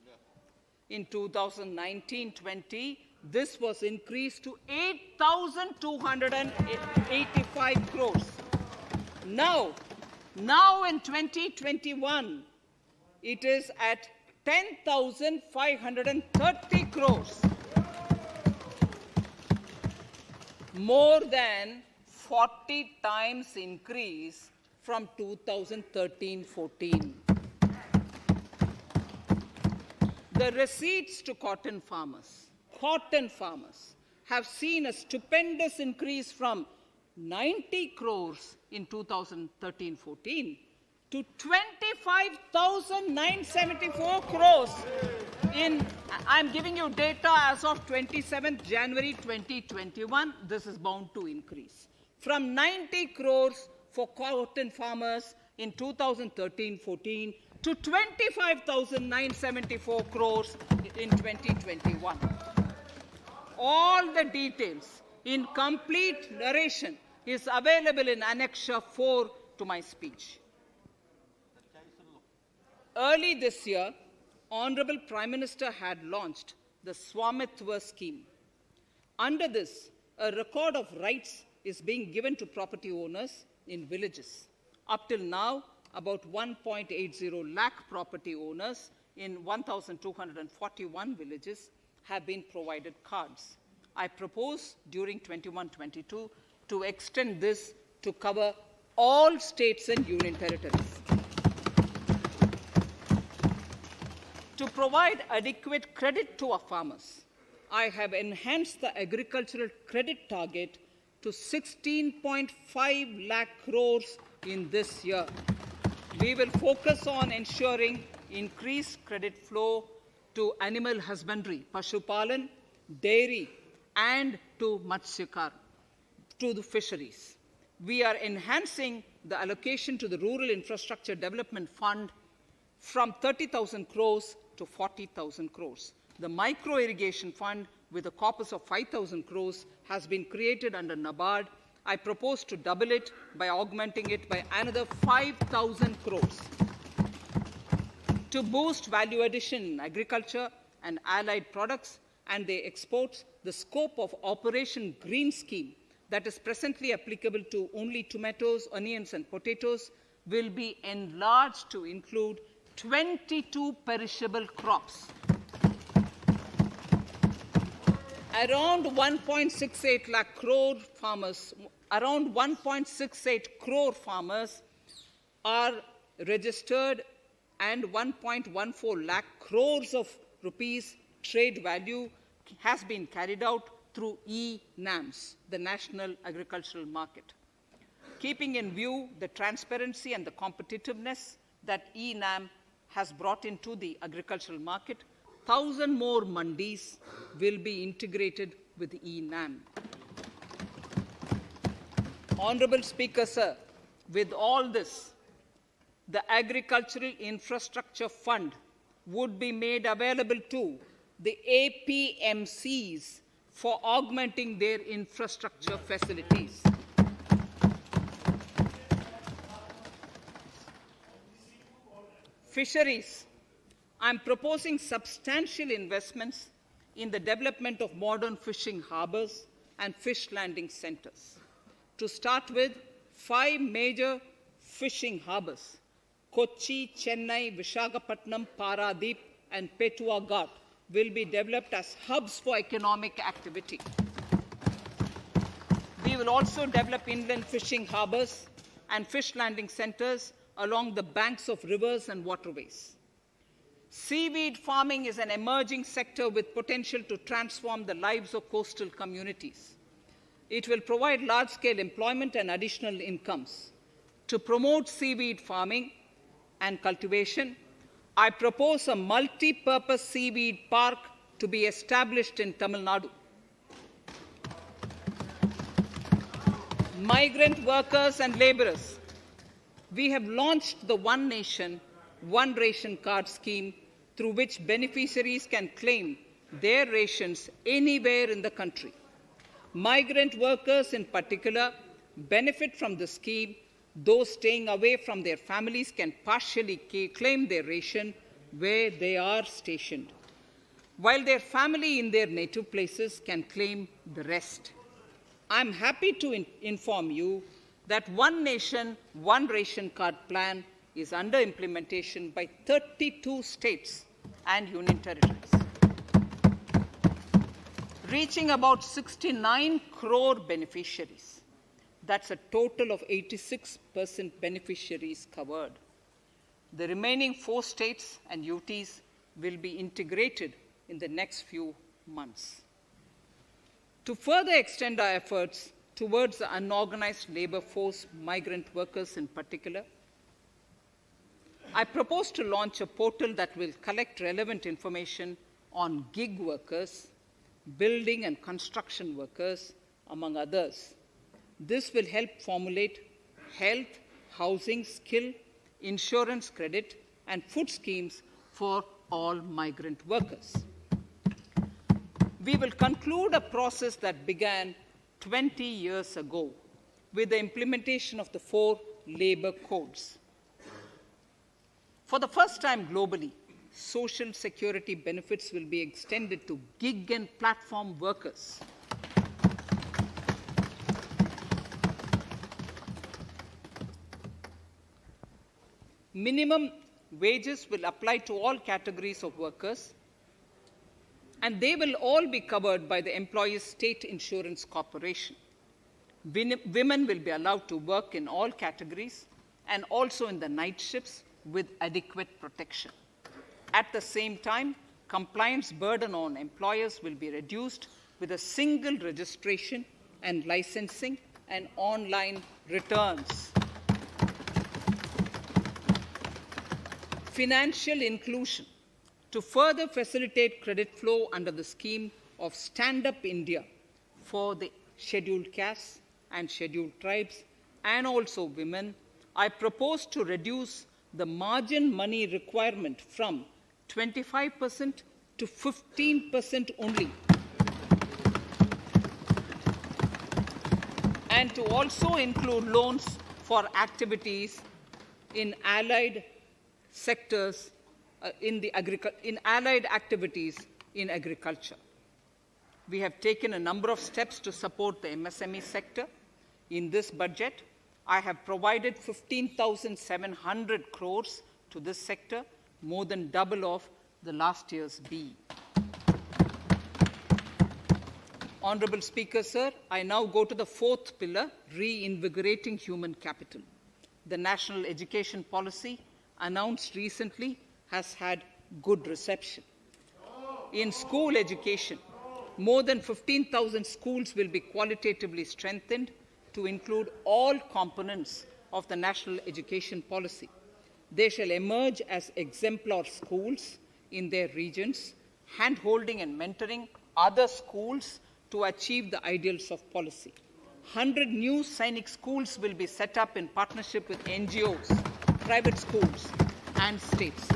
In 2019-20, this was increased to 8,285 crores. Now in 2021, it is at 10,530 crores. More than 40 times increase from 2013-14. The receipts to cotton farmers have seen a stupendous increase from 90 crores in 2013-14 to 25,974 crores I'm giving you data as of 27th January 2021. This is bound to increase. From 90 crores for cotton farmers in 2013-14 to 25,974 crores in 2021. All the details in complete narration is available in Annexure 4 to my speech. Early this year, Honorable Prime Minister had launched the Swamitwa scheme. Under this, a record of rights is being given to property owners in villages. Up till now, about 1.80 lakh property owners in 1,241 villages have been provided cards. I propose during 21-22 to extend this to cover all states and union territories. To provide adequate credit to our farmers, I have enhanced the agricultural credit target to 16.5 lakh crores in this year. We will focus on ensuring increased credit flow to animal husbandry, Pashupalan, dairy, and to Matsyakar, to the fisheries. We are enhancing the allocation to the Rural Infrastructure Development Fund from 30,000 crores to 40,000 crores. The Micro Irrigation Fund, with a corpus of 5,000 crores, has been created under NABARD. I propose to double it by augmenting it by another 5,000 crores. To boost value addition in agriculture and allied products and their exports, the scope of Operation Green Scheme, that is presently applicable to only tomatoes, onions, and potatoes, will be enlarged to include 22 perishable crops. Around 1.68 lakh crore farmers, around 1.68 crore farmers are registered, and 1.14 lakh crores of rupees trade value has been carried out through e-NAMs, the National Agricultural Market. Keeping in view the transparency and the competitiveness that e-NAM has brought into the agricultural market, 1,000 more mandis will be integrated with e-NAM. Honorable Speaker, sir, with all this, the Agricultural Infrastructure Fund would be made available to the APMCs for augmenting their infrastructure facilities. Fisheries. I'm proposing substantial investments in the development of modern fishing harbors and fish landing centers. To start with, 5 major fishing harbors, Kochi, Chennai, Visakhapatnam, Paradip, and Petua Ghat, will be developed as hubs for economic activity. We will also develop inland fishing harbors and fish landing centers along the banks of rivers and waterways. Seaweed farming is an emerging sector with potential to transform the lives of coastal communities. It will provide large-scale employment and additional incomes. To promote seaweed farming and cultivation, I propose a multi-purpose seaweed park to be established in Tamil Nadu. Migrant workers and laborers. We have launched the One Nation, One Ration Card scheme, through which beneficiaries can claim their rations anywhere in the country. Migrant workers in particular benefit from the scheme, those staying away from their families can partially claim their ration where they are stationed, while their family in their native places can claim the rest. I'm happy to inform you that One Nation, One Ration Card plan is under implementation by 32 states and union territories, reaching about 69 crore beneficiaries. That's a total of 86% beneficiaries covered. The remaining 4 states and UTs will be integrated in the next few months. To further extend our efforts towards the unorganized labor force, migrant workers in particular, I propose to launch a portal that will collect relevant information on gig workers, building and construction workers, among others. This will help formulate health, housing, skill, insurance credit, and food schemes for all migrant workers. We will conclude a process that began 20 years ago with the implementation of the 4 labor codes. For the first time globally, social security benefits will be extended to gig and platform workers. Minimum wages will apply to all categories of workers, and they will all be covered by the Employees State Insurance Corporation. Women will be allowed to work in all categories and also in the night shifts with adequate protection. At the same time, compliance burden on employers will be reduced with a single registration and licensing and online returns. Financial inclusion. To further facilitate credit flow under the scheme of Stand Up India for the scheduled castes and scheduled tribes and also women, I propose to reduce the margin money requirement from 25% to 15% only, and to also include loans for activities in allied sectors in allied activities in agriculture. We have taken a number of steps to support the MSME sector. In this budget, I have provided 15,700 crores to this sector, more than double of the last year's B. Honorable Speaker, sir, I now go to the 4th pillar, reinvigorating human capital. The national education policy announced recently has had good reception. In school education, more than 15,000 schools will be qualitatively strengthened to include all components of the national education policy. They shall emerge as exemplar schools in their regions, hand-holding and mentoring other schools to achieve the ideals of policy. 100 new Sainik schools will be set up in partnership with NGOs, private schools, and states.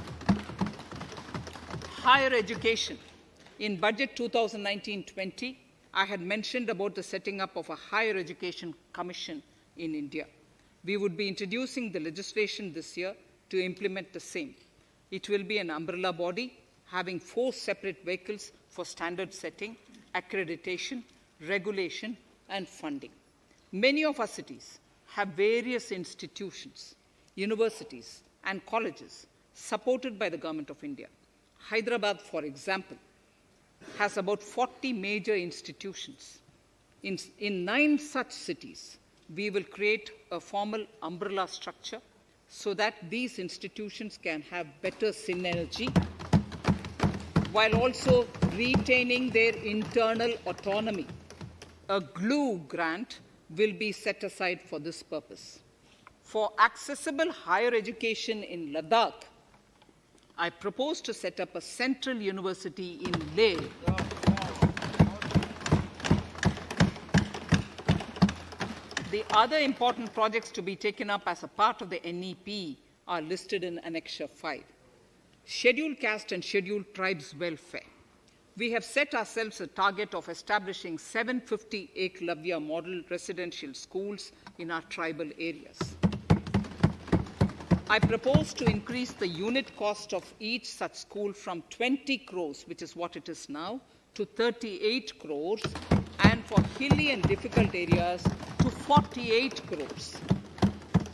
Higher education. In Budget 2019-20, I had mentioned about the setting up of a higher education commission in India. We would be introducing the legislation this year to implement the same. It will be an umbrella body having 4 separate vehicles for standard setting, accreditation, regulation, and funding. Many of our cities have various institutions, universities, and colleges supported by the Government of India. Hyderabad, for example, has about 40 major institutions. In 9 such cities, we will create a formal umbrella structure so that these institutions can have better synergy while also retaining their internal autonomy. A glue grant will be set aside for this purpose. For accessible higher education in Ladakh, I propose to set up a central university in Leh. The other important projects to be taken up as a part of the NEP are listed in Annexure 5. Scheduled caste and scheduled tribes welfare. We have set ourselves a target of establishing 750 Eklavya model residential schools in our tribal areas. I propose to increase the unit cost of each such school from 20 crores, which is what it is now, to 38 crores, and for hilly and difficult areas to 48 crores.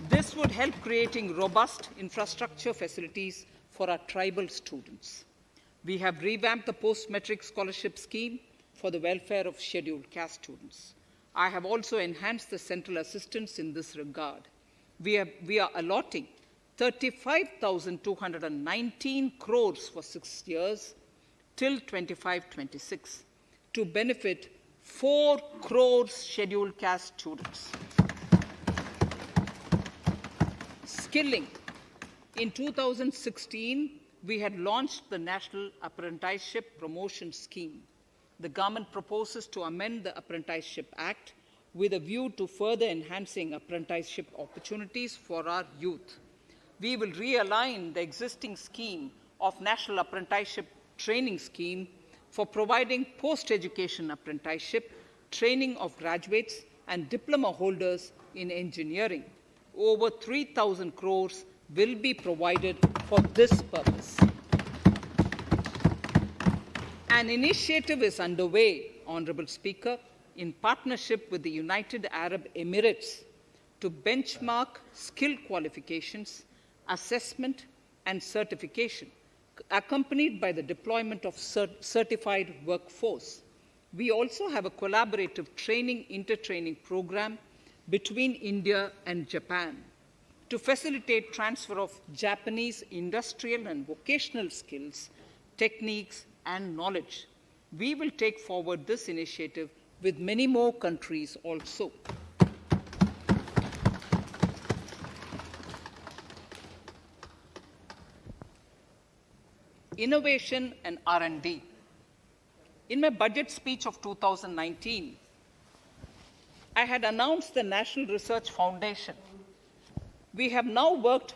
This would help creating robust infrastructure facilities for our tribal students. We have revamped the post-metric scholarship scheme for the welfare of scheduled caste students. I have also enhanced the central assistance in this regard. We are allotting 35,219 crores for 6 years till 25-26 to benefit 4 crores scheduled caste students. Skilling. In 2016, we had launched the National Apprenticeship Promotion Scheme. The government proposes to amend the Apprenticeship Act with a view to further enhancing apprenticeship opportunities for our youth. We will realign the existing scheme of National Apprenticeship Training Scheme for providing post-education apprenticeship training of graduates and diploma holders in engineering. Over 3,000 crores will be provided for this purpose. An initiative is underway, Honorable Speaker, in partnership with the United Arab Emirates to benchmark skill qualifications, assessment, and certification, accompanied by the deployment of certified workforce. We also have a collaborative intertraining program between India and Japan to facilitate transfer of Japanese industrial and vocational skills, techniques, and knowledge. We will take forward this initiative with many more countries also. Innovation and R&D. In my budget speech of 2019, I had announced the National Research Foundation. We have now worked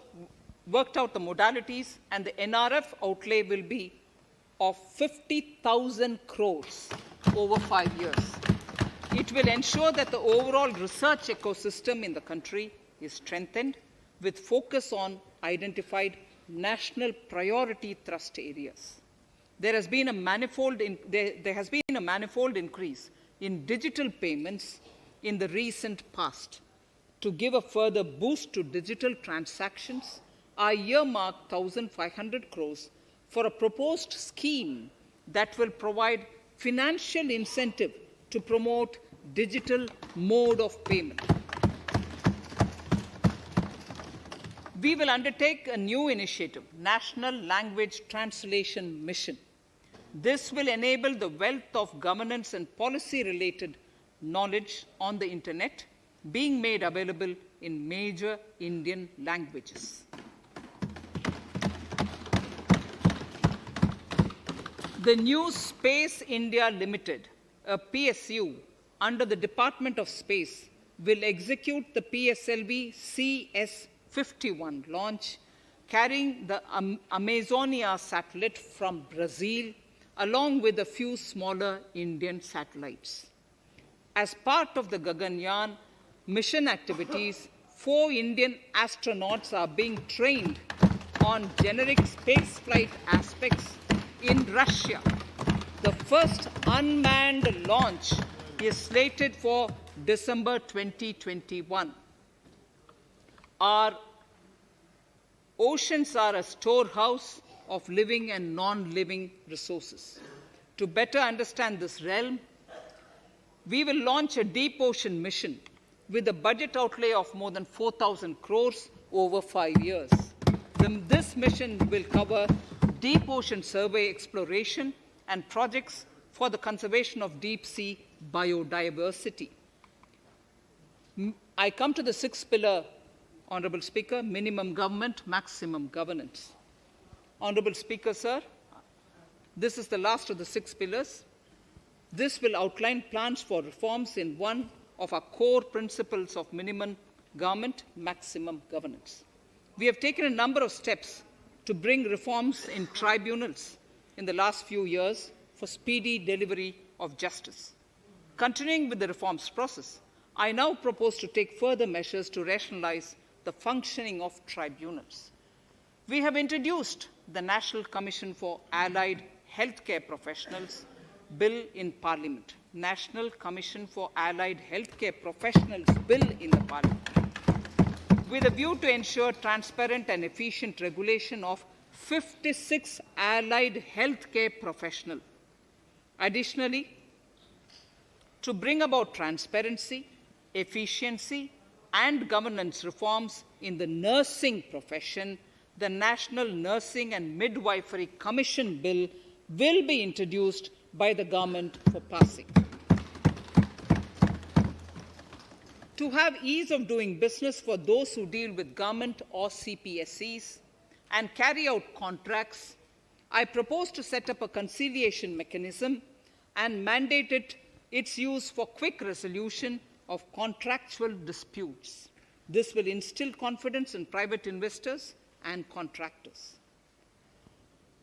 out the modalities, and the NRF outlay will be of 50,000 crores over 5 years. It will ensure that the overall research ecosystem in the country is strengthened with focus on identified national priority thrust areas. There has been a manifold increase in digital payments in the recent past. To give a further boost to digital transactions, I earmarked 1,500 crores for a proposed scheme that will provide financial incentive to promote digital mode of payment. We will undertake a new initiative, National Language Translation Mission. This will enable the wealth of governance and policy-related knowledge on the internet being made available in major Indian languages. The new Space India Limited, a PSU under the Department of Space, will execute the PSLV CS-51 launch, carrying the Amazonia satellite from Brazil, along with a few smaller Indian satellites. As part of the Gaganyaan mission activities, 4 Indian astronauts are being trained on generic spaceflight aspects in Russia. The first unmanned launch is slated for December 2021. Our oceans are a storehouse of living and non-living resources. To better understand this realm, we will launch a deep ocean mission with a budget outlay of more than 4,000 crores over 5 years. This mission will cover deep ocean survey exploration and projects for the conservation of deep sea biodiversity. I come to the 6th pillar, Honorable Speaker, minimum government, maximum governance. Honorable Speaker, sir, this is the last of the 6 pillars. This will outline plans for reforms in one of our core principles of minimum government, maximum governance. We have taken a number of steps to bring reforms in tribunals in the last few years for speedy delivery of justice. Continuing with the reforms process, I now propose to take further measures to rationalize the functioning of tribunals. We have introduced the National Commission for Allied Healthcare Professionals Bill in Parliament. National Commission for Allied Healthcare Professionals Bill in the Parliament, with a view to ensure transparent and efficient regulation of 56 allied healthcare professionals. Additionally, to bring about transparency, efficiency, and governance reforms in the nursing profession, the National Nursing and Midwifery Commission Bill will be introduced by the government for passing. To have ease of doing business for those who deal with government or CPSEs and carry out contracts, I propose to set up a conciliation mechanism and mandate its use for quick resolution of contractual disputes. This will instill confidence in private investors and contractors.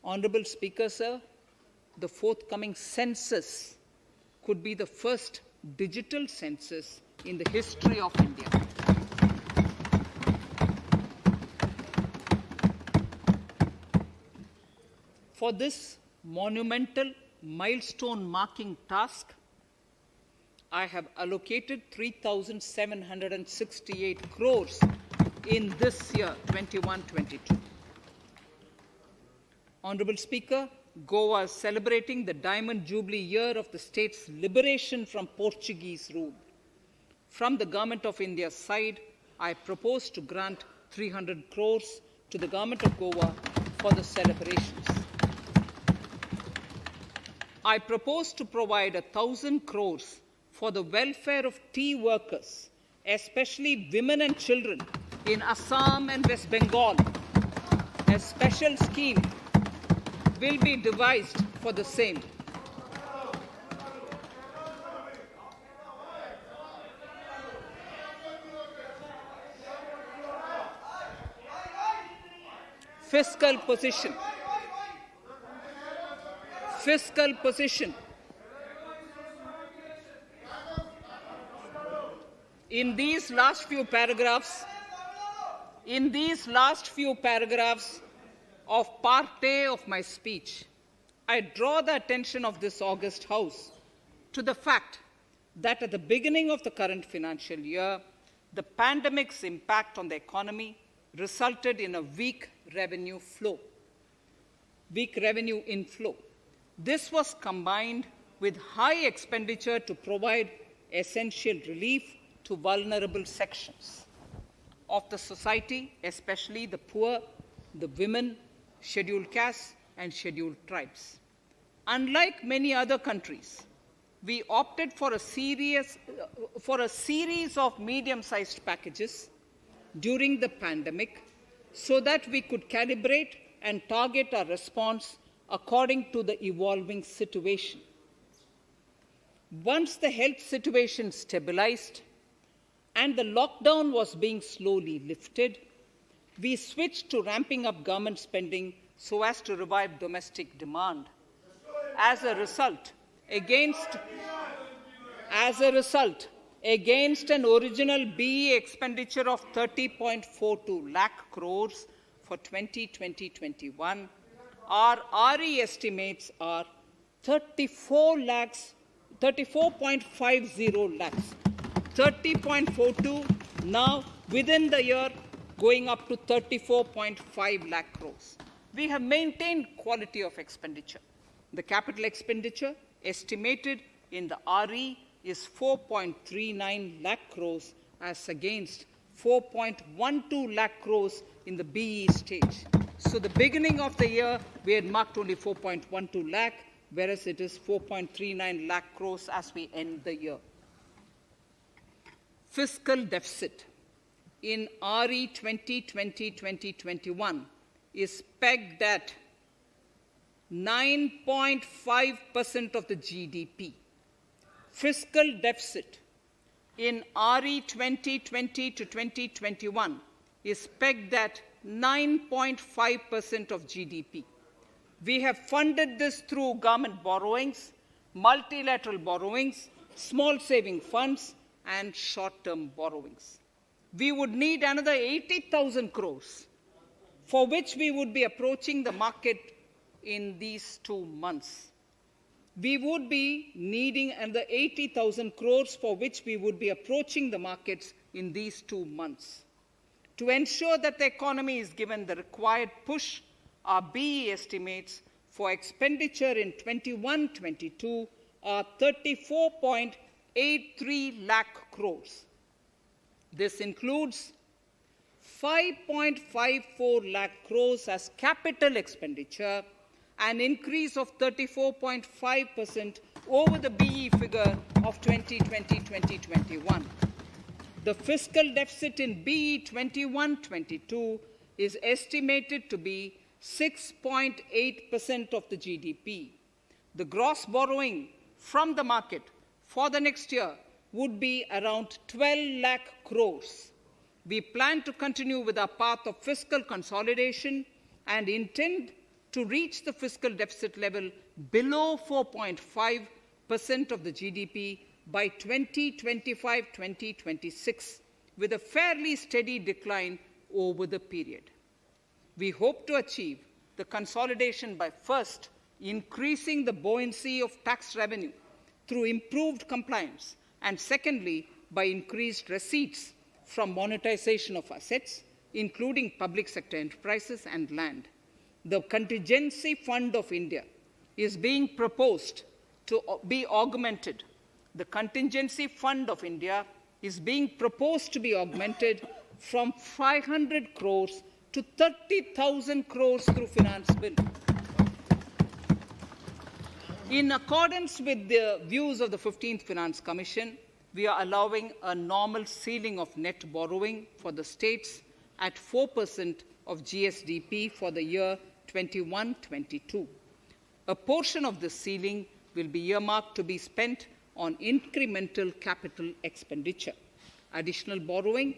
Honorable Speaker, sir, the forthcoming census could be the first digital census in the history of India. For this monumental milestone marking task, I have allocated 3,768 crores in this year, 21-22. Honorable Speaker, Goa is celebrating the Diamond Jubilee year of the state's liberation from Portuguese rule. From the Government of India's side, I propose to grant 300 crores to the Government of Goa for the celebrations. I propose to provide 1,000 crores for the welfare of tea workers, especially women and children in Assam and West Bengal. A special scheme will be devised for the same. Fiscal position. Fiscal position. In these last few paragraphs of Part A of my speech, I draw the attention of this august House to the fact that at the beginning of the current financial year, the pandemic's impact on the economy resulted in a weak revenue inflow. This was combined with high expenditure to provide essential relief to vulnerable sections of the society, especially the poor, the women, scheduled castes, and scheduled tribes. Unlike many other countries, we opted for a series of medium-sized packages during the pandemic so that we could calibrate and target our response according to the evolving situation. Once the health situation stabilized and the lockdown was being slowly lifted, we switched to ramping up government spending so as to revive domestic demand. As a result, against an original BE expenditure of 30.42 lakh crores for 2020-21, our RE estimates are 34.50 lakhs, 30.42 now within the year going up to 34.5 lakh crores. We have maintained quality of expenditure. The capital expenditure estimated in the RE is 4.39 lakh crores as against 4.12 lakh crores in the BE stage. So the beginning of the year, we had marked only 4.12 lakh, whereas it is 4.39 lakh crores as we end the year. Fiscal deficit in RE 2020-2021 is pegged at 9.5% of the GDP. Fiscal deficit in RE 2020 to 2021 is pegged at 9.5% of GDP. We have funded this through government borrowings, multilateral borrowings, small saving funds, and short-term borrowings. We would need another 80,000 crores, for which we would be approaching the market in these 2 months. We would be needing another 80,000 crores, for which we would be approaching the markets in these 2 months. To ensure that the economy is given the required push, our BE estimates for expenditure in 21-22 are 34.83 lakh crores. This includes 5.54 lakh crores as capital expenditure, an increase of 34.5% over the BE figure of 2020-2021. The fiscal deficit in BE 21-22 is estimated to be 6.8% of the GDP. The gross borrowing from the market for the next year would be around 12 lakh crores. We plan to continue with our path of fiscal consolidation and intend to reach the fiscal deficit level below 4.5% of the GDP by 2025-2026, with a fairly steady decline over the period. We hope to achieve the consolidation by first increasing the buoyancy of tax revenue through improved compliance, and secondly, by increased receipts from monetization of assets, including public sector enterprises and land. The Contingency Fund of India is being proposed to be augmented. The Contingency Fund of India is being proposed to be augmented from 500 crores to 30,000 crores through finance bill. In accordance with the views of the 15th Finance Commission, we are allowing a normal ceiling of net borrowing for the states at 4% of GSDP for the year 21-22. A portion of this ceiling will be earmarked to be spent on incremental capital expenditure. Additional borrowing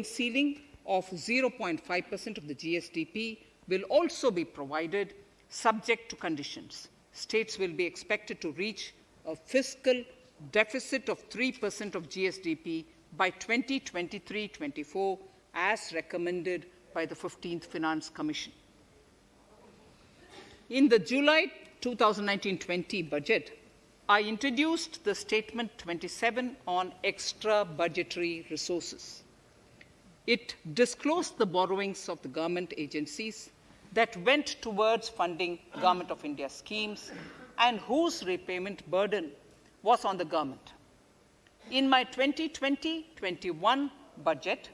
ceiling of 0.5% of the GSDP will also be provided, subject to conditions. States will be expected to reach a fiscal deficit of 3% of GSDP by 2023-24, as recommended by the 15th Finance Commission. In the July 2019-20 budget, I introduced the Statement 27 on extra budgetary resources. It disclosed the borrowings of the government agencies that went towards funding Government of India schemes and whose repayment burden was on the government. In my 2020-21 budget,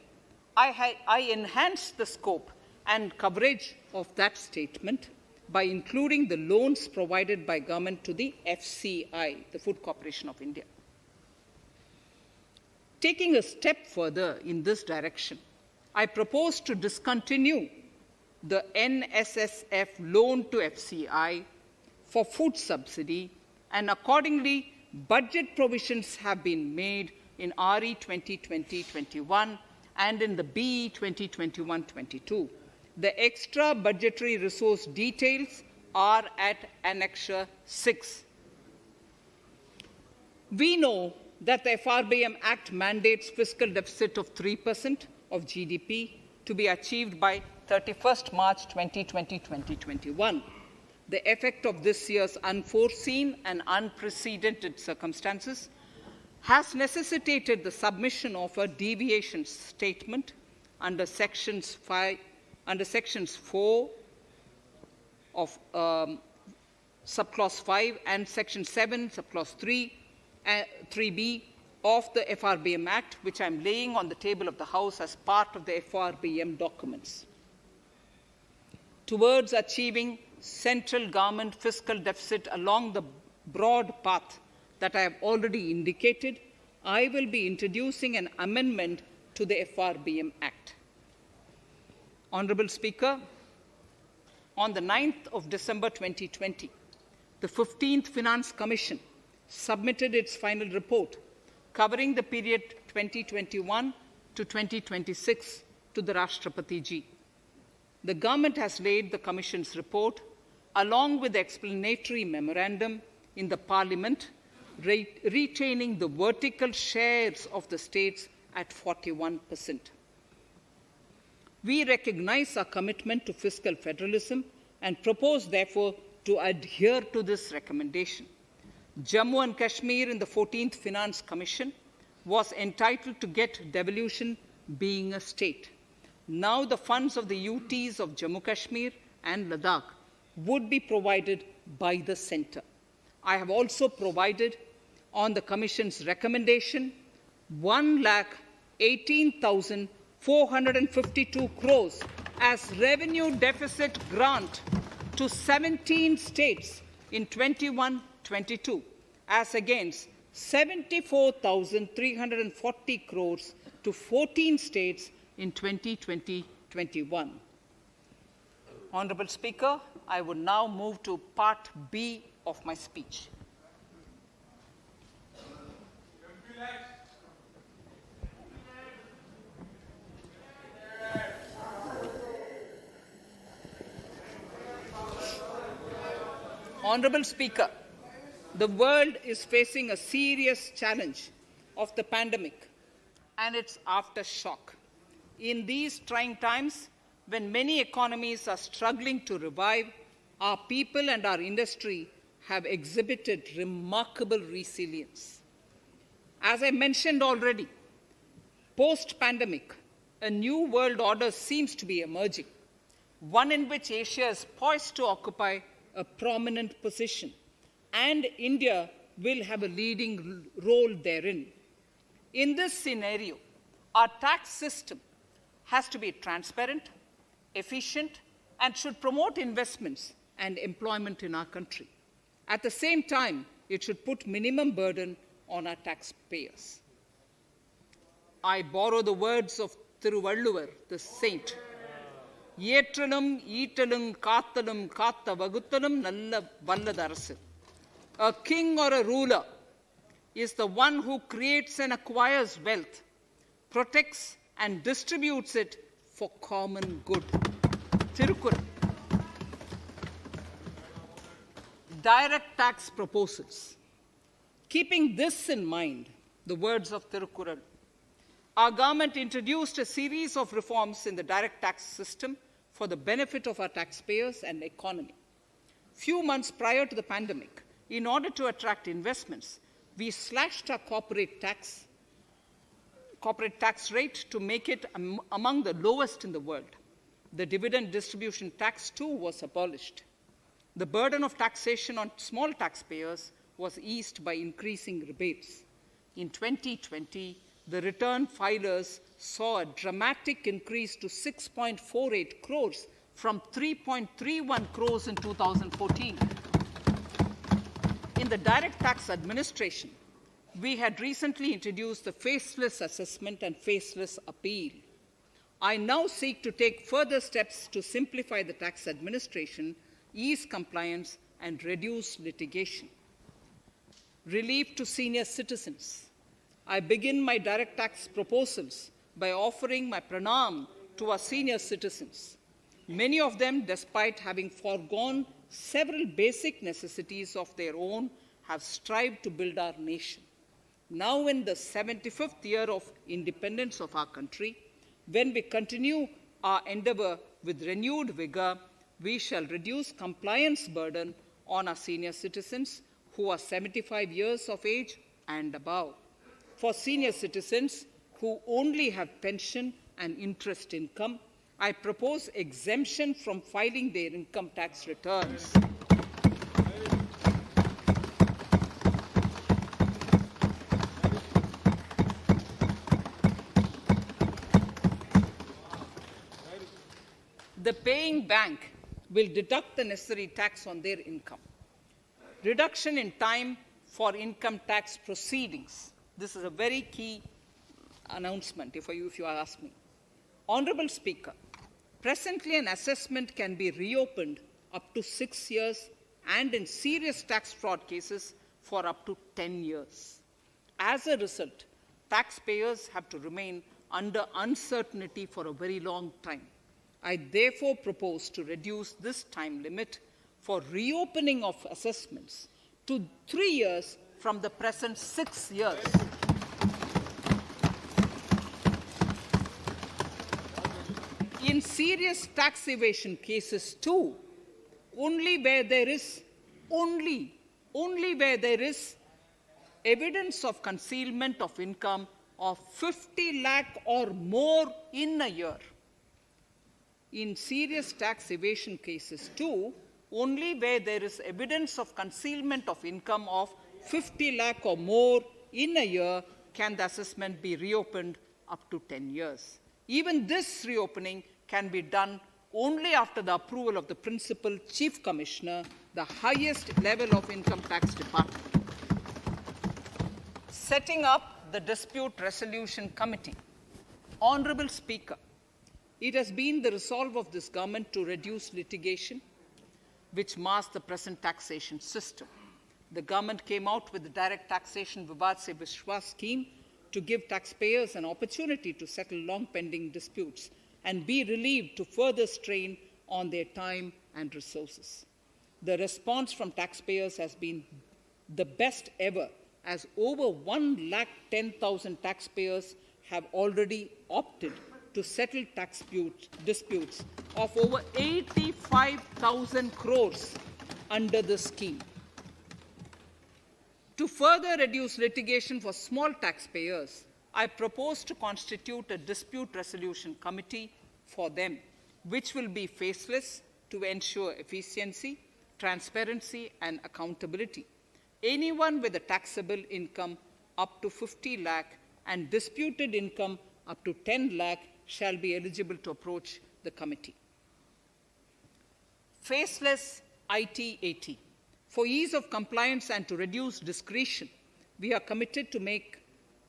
I enhanced the scope and coverage of that statement by including the loans provided by government to the FCI, the Food Corporation of India. Taking a step further in this direction, I propose to discontinue the NSSF loan to FCI for food subsidy, and accordingly, budget provisions have been made in RE 2020-21 and in the BE 2021-22. The extra budgetary resource details are at Annexure 6. We know that the FRBM Act mandates fiscal deficit of 3% of GDP to be achieved by 31st March 2020-2021. The effect of this year's unforeseen and unprecedented circumstances has necessitated the submission of a deviation statement under Sections 4 of Subclause 5 and Section 7, Subclause 3b of the FRBM Act, which I am laying on the table of the House as part of the FRBM documents. Towards achieving central government fiscal deficit along the broad path that I have already indicated, I will be introducing an amendment to the FRBM Act. Honourable Speaker, on the 9th of December 2020, the 15th Finance Commission submitted its final report covering the period 2021 to 2026 to the Rashtrapati Ji. The government has laid the Commission's report along with the explanatory memorandum in the Parliament, retaining the vertical shares of the states at 41%. We recognize our commitment to fiscal federalism and propose, therefore, to adhere to this recommendation. Jammu and Kashmir in the 14th Finance Commission was entitled to get devolution being a state. Now the funds of the UTs of Jammu Kashmir and Ladakh would be provided by the centre. I have also provided on the Commission's recommendation 1,18,452 crores as revenue deficit grant to 17 states in 21-22, as against 74,340 crores to 14 states in 2020-21. Honourable Speaker, I would now move to Part B of my speech. Honourable Speaker, the world is facing a serious challenge of the pandemic and its aftershock. In these trying times, when many economies are struggling to revive, our people and our industry have exhibited remarkable resilience. As I mentioned already, post-pandemic, a new world order seems to be emerging, one in which Asia is poised to occupy a prominent position, and India will have a leading role therein. In this scenario, our tax system has to be transparent, efficient, and should promote investments and employment in our country. At the same time, it should put minimum burden on our taxpayers. I borrow the words of Thiruvalluvar, the saint. Yetralum, eatalum, kathalum, katha vaguthalum, nalla valladarasu. A king or a ruler is the one who creates and acquires wealth, protects and distributes it for common good. Tirukkural. Direct tax proposals. Keeping this in mind, the words of Tirukkural, our government introduced a series of reforms in the direct tax system for the benefit of our taxpayers and economy. Few months prior to the pandemic, in order to attract investments, we slashed our corporate tax rate to make it among the lowest in the world. The dividend distribution tax too was abolished. The burden of taxation on small taxpayers was eased by increasing rebates. In 2020, the return filers saw a dramatic increase to 6.48 crores from 3.31 crores in 2014. In the direct tax administration, we had recently introduced the faceless assessment and faceless appeal. I now seek to take further steps to simplify the tax administration, ease compliance, and reduce litigation. Relief to senior citizens. I begin my direct tax proposals by offering my pranam to our senior citizens. Many of them, despite having foregone several basic necessities of their own, have strived to build our nation. Now, in the 75th year of independence of our country, when we continue our endeavor with renewed vigor, we shall reduce compliance burden on our senior citizens who are 75 years of age and above. For senior citizens who only have pension and interest income, I propose exemption from filing their income tax returns. The paying bank will deduct the necessary tax on their income. Reduction in time for income tax proceedings. This is a very key announcement, if you ask me. Honourable Speaker, presently an assessment can be reopened up to 6 years and in serious tax fraud cases for up to 10 years. As a result, taxpayers have to remain under uncertainty for a very long time. I therefore propose to reduce this time limit for reopening of assessments to 3 years from the present 6 years. In serious tax evasion cases too, only where there is evidence of concealment of income of 50 lakh or more in a year. In serious tax evasion cases too, only where there is evidence of concealment of income of 50 lakh or more in a year can the assessment be reopened up to 10 years. Even this reopening can be done only after the approval of the Principal Chief Commissioner, the highest level of Income Tax Department. Setting up the Dispute Resolution Committee. Honorable Speaker, it has been the resolve of this government to reduce litigation which mars the present taxation system. The government came out with the Direct Taxation Vivad Se Vishwas scheme to give taxpayers an opportunity to settle long-pending disputes and be relieved to further strain on their time and resources. The response from taxpayers has been the best ever, as over 110,000 taxpayers have already opted to settle tax disputes of over 85,000 crores under the scheme. To further reduce litigation for small taxpayers, I propose to constitute a dispute resolution committee for them, which will be faceless to ensure efficiency, transparency, and accountability. Anyone with a taxable income up to 50 lakh and disputed income up to 10 lakh shall be eligible to approach the committee. Faceless IT-AT. For ease of compliance and to reduce discretion, we are committed to make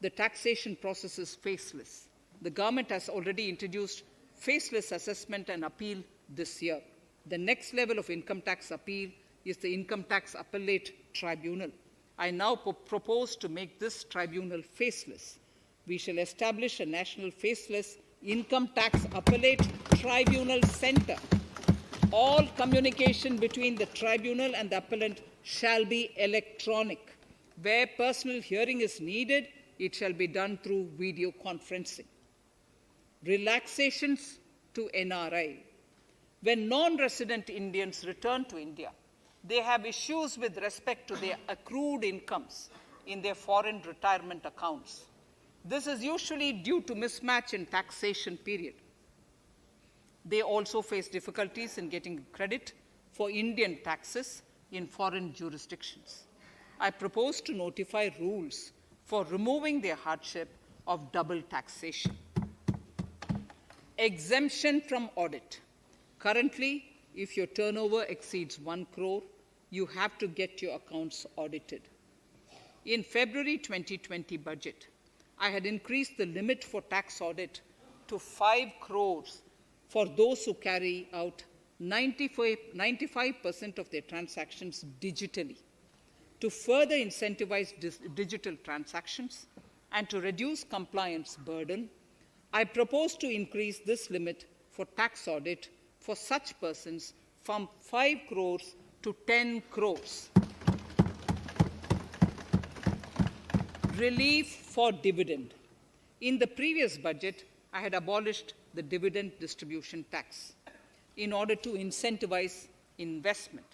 the taxation processes faceless. The government has already introduced faceless assessment and appeal this year. The next level of income tax appeal is the Income Tax Appellate Tribunal. I now propose to make this tribunal faceless. We shall establish a national faceless Income Tax Appellate Tribunal Center. All communication between the tribunal and the appellant shall be electronic. Where personal hearing is needed, it shall be done through video conferencing. Relaxations to NRI. When non-resident Indians return to India, they have issues with respect to their accrued incomes in their foreign retirement accounts. This is usually due to mismatch in taxation period. They also face difficulties in getting credit for Indian taxes in foreign jurisdictions. I propose to notify rules for removing their hardship of double taxation. Exemption from audit. Currently, if your turnover exceeds 1 crore, you have to get your accounts audited. In February 2020 budget, I had increased the limit for tax audit to 5 crores for those who carry out 95% of their transactions digitally. To further incentivize digital transactions and to reduce compliance burden, I propose to increase this limit for tax audit for such persons from 5 crores to 10 crores. Relief for dividend. In the previous budget, I had abolished the dividend distribution tax in order to incentivize investment.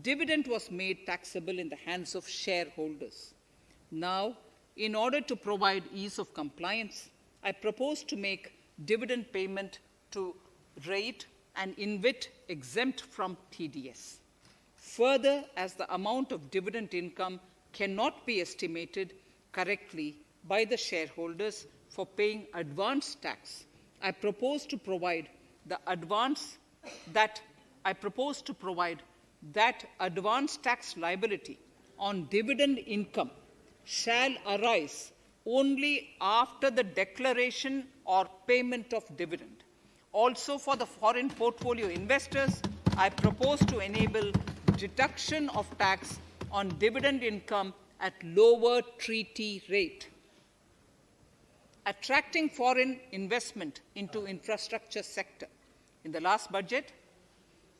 Dividend was made taxable in the hands of shareholders. Now, in order to provide ease of compliance, I propose to make dividend payment to rate and InvIT exempt from TDS. Further, as the amount of dividend income cannot be estimated correctly by the shareholders for paying advance tax, I propose to provide that advance tax liability on dividend income shall arise only after the declaration or payment of dividend. Also, for the foreign portfolio investors, I propose to enable deduction of tax on dividend income at lower treaty rate. Attracting foreign investment into infrastructure sector. In the last budget,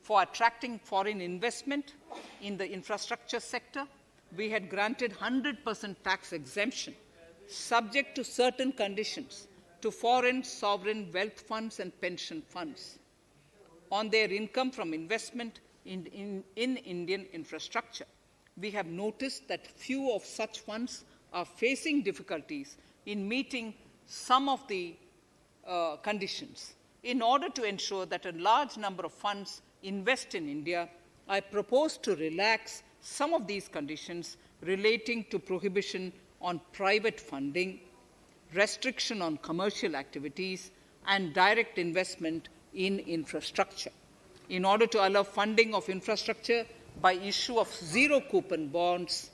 for attracting foreign investment in the infrastructure sector, we had granted 100% tax exemption, subject to certain conditions, to foreign sovereign wealth funds and pension funds on their income from investment in Indian infrastructure. We have noticed that few of such funds are facing difficulties in meeting some of the conditions. In order to ensure that a large number of funds invest in India, I propose to relax some of these conditions relating to prohibition on private funding, restriction on commercial activities, and direct investment in infrastructure. In order to allow funding of infrastructure by issue of zero-coupon bonds,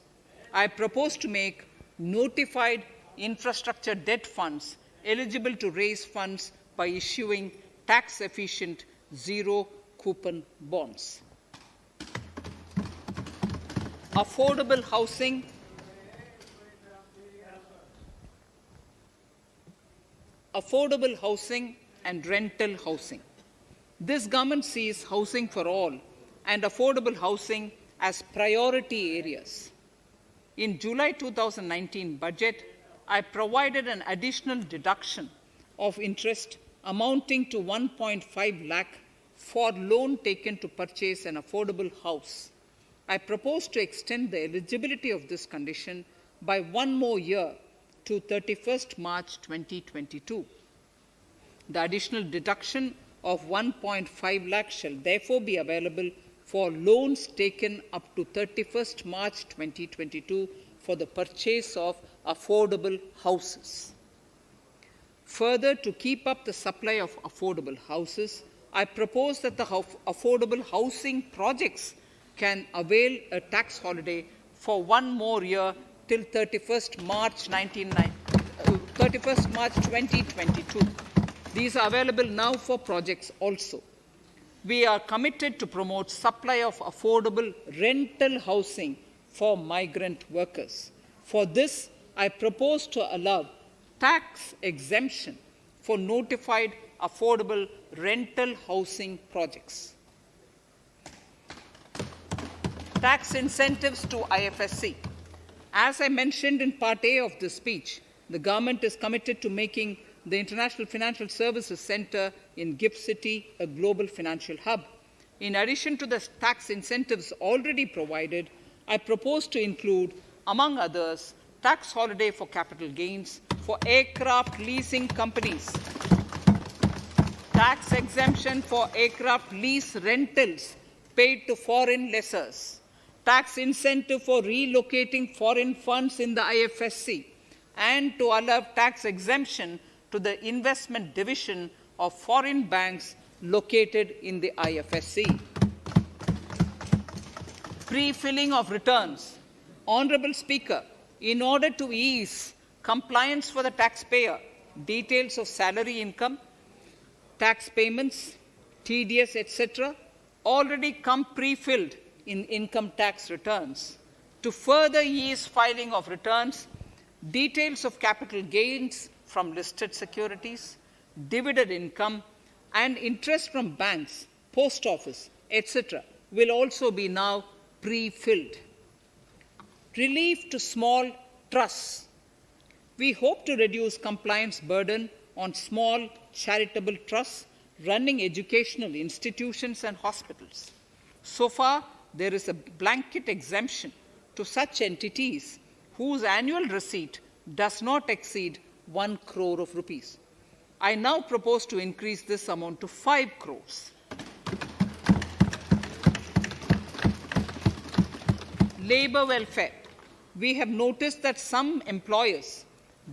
I propose to make notified infrastructure debt funds eligible to raise funds by issuing tax-efficient zero-coupon bonds. Affordable housing and rental housing. This government sees housing for all and affordable housing as priority areas. In July 2019 budget, I provided an additional deduction of interest amounting to 1.5 lakh for loan taken to purchase an affordable house. I propose to extend the eligibility of this condition by 1 more year to 31st March 2022. The additional deduction of 1.5 lakh shall therefore be available for loans taken up to 31st March 2022 for the purchase of affordable houses. Further, to keep up the supply of affordable houses, I propose that the affordable housing projects can avail a tax holiday for 1 more year till 31st March 2022. These are available now for projects also. We are committed to promote supply of affordable rental housing for migrant workers. For this, I propose to allow tax exemption for notified affordable rental housing projects. Tax incentives to IFSC. As I mentioned in Part A of this speech, the government is committed to making the International Financial Services Center in GIFT City a global financial hub. In addition to the tax incentives already provided, I propose to include, among others, tax holiday for capital gains for aircraft leasing companies, tax exemption for aircraft lease rentals paid to foreign lessors, tax incentive for relocating foreign funds in the IFSC, and to allow tax exemption to the investment division of foreign banks located in the IFSC. Pre-filling of returns. Honorable Speaker, in order to ease compliance for the taxpayer, details of salary income, tax payments, TDS, etc., already come pre-filled in income tax returns. To further ease filing of returns, details of capital gains from listed securities, dividend income, and interest from banks, post office, etc., will also be now pre-filled. Relief to small trusts. We hope to reduce compliance burden on small charitable trusts running educational institutions and hospitals. So far, there is a blanket exemption to such entities whose annual receipt does not exceed 1 crore of rupees. I now propose to increase this amount to 5 crores. Labor welfare. We have noticed that some employers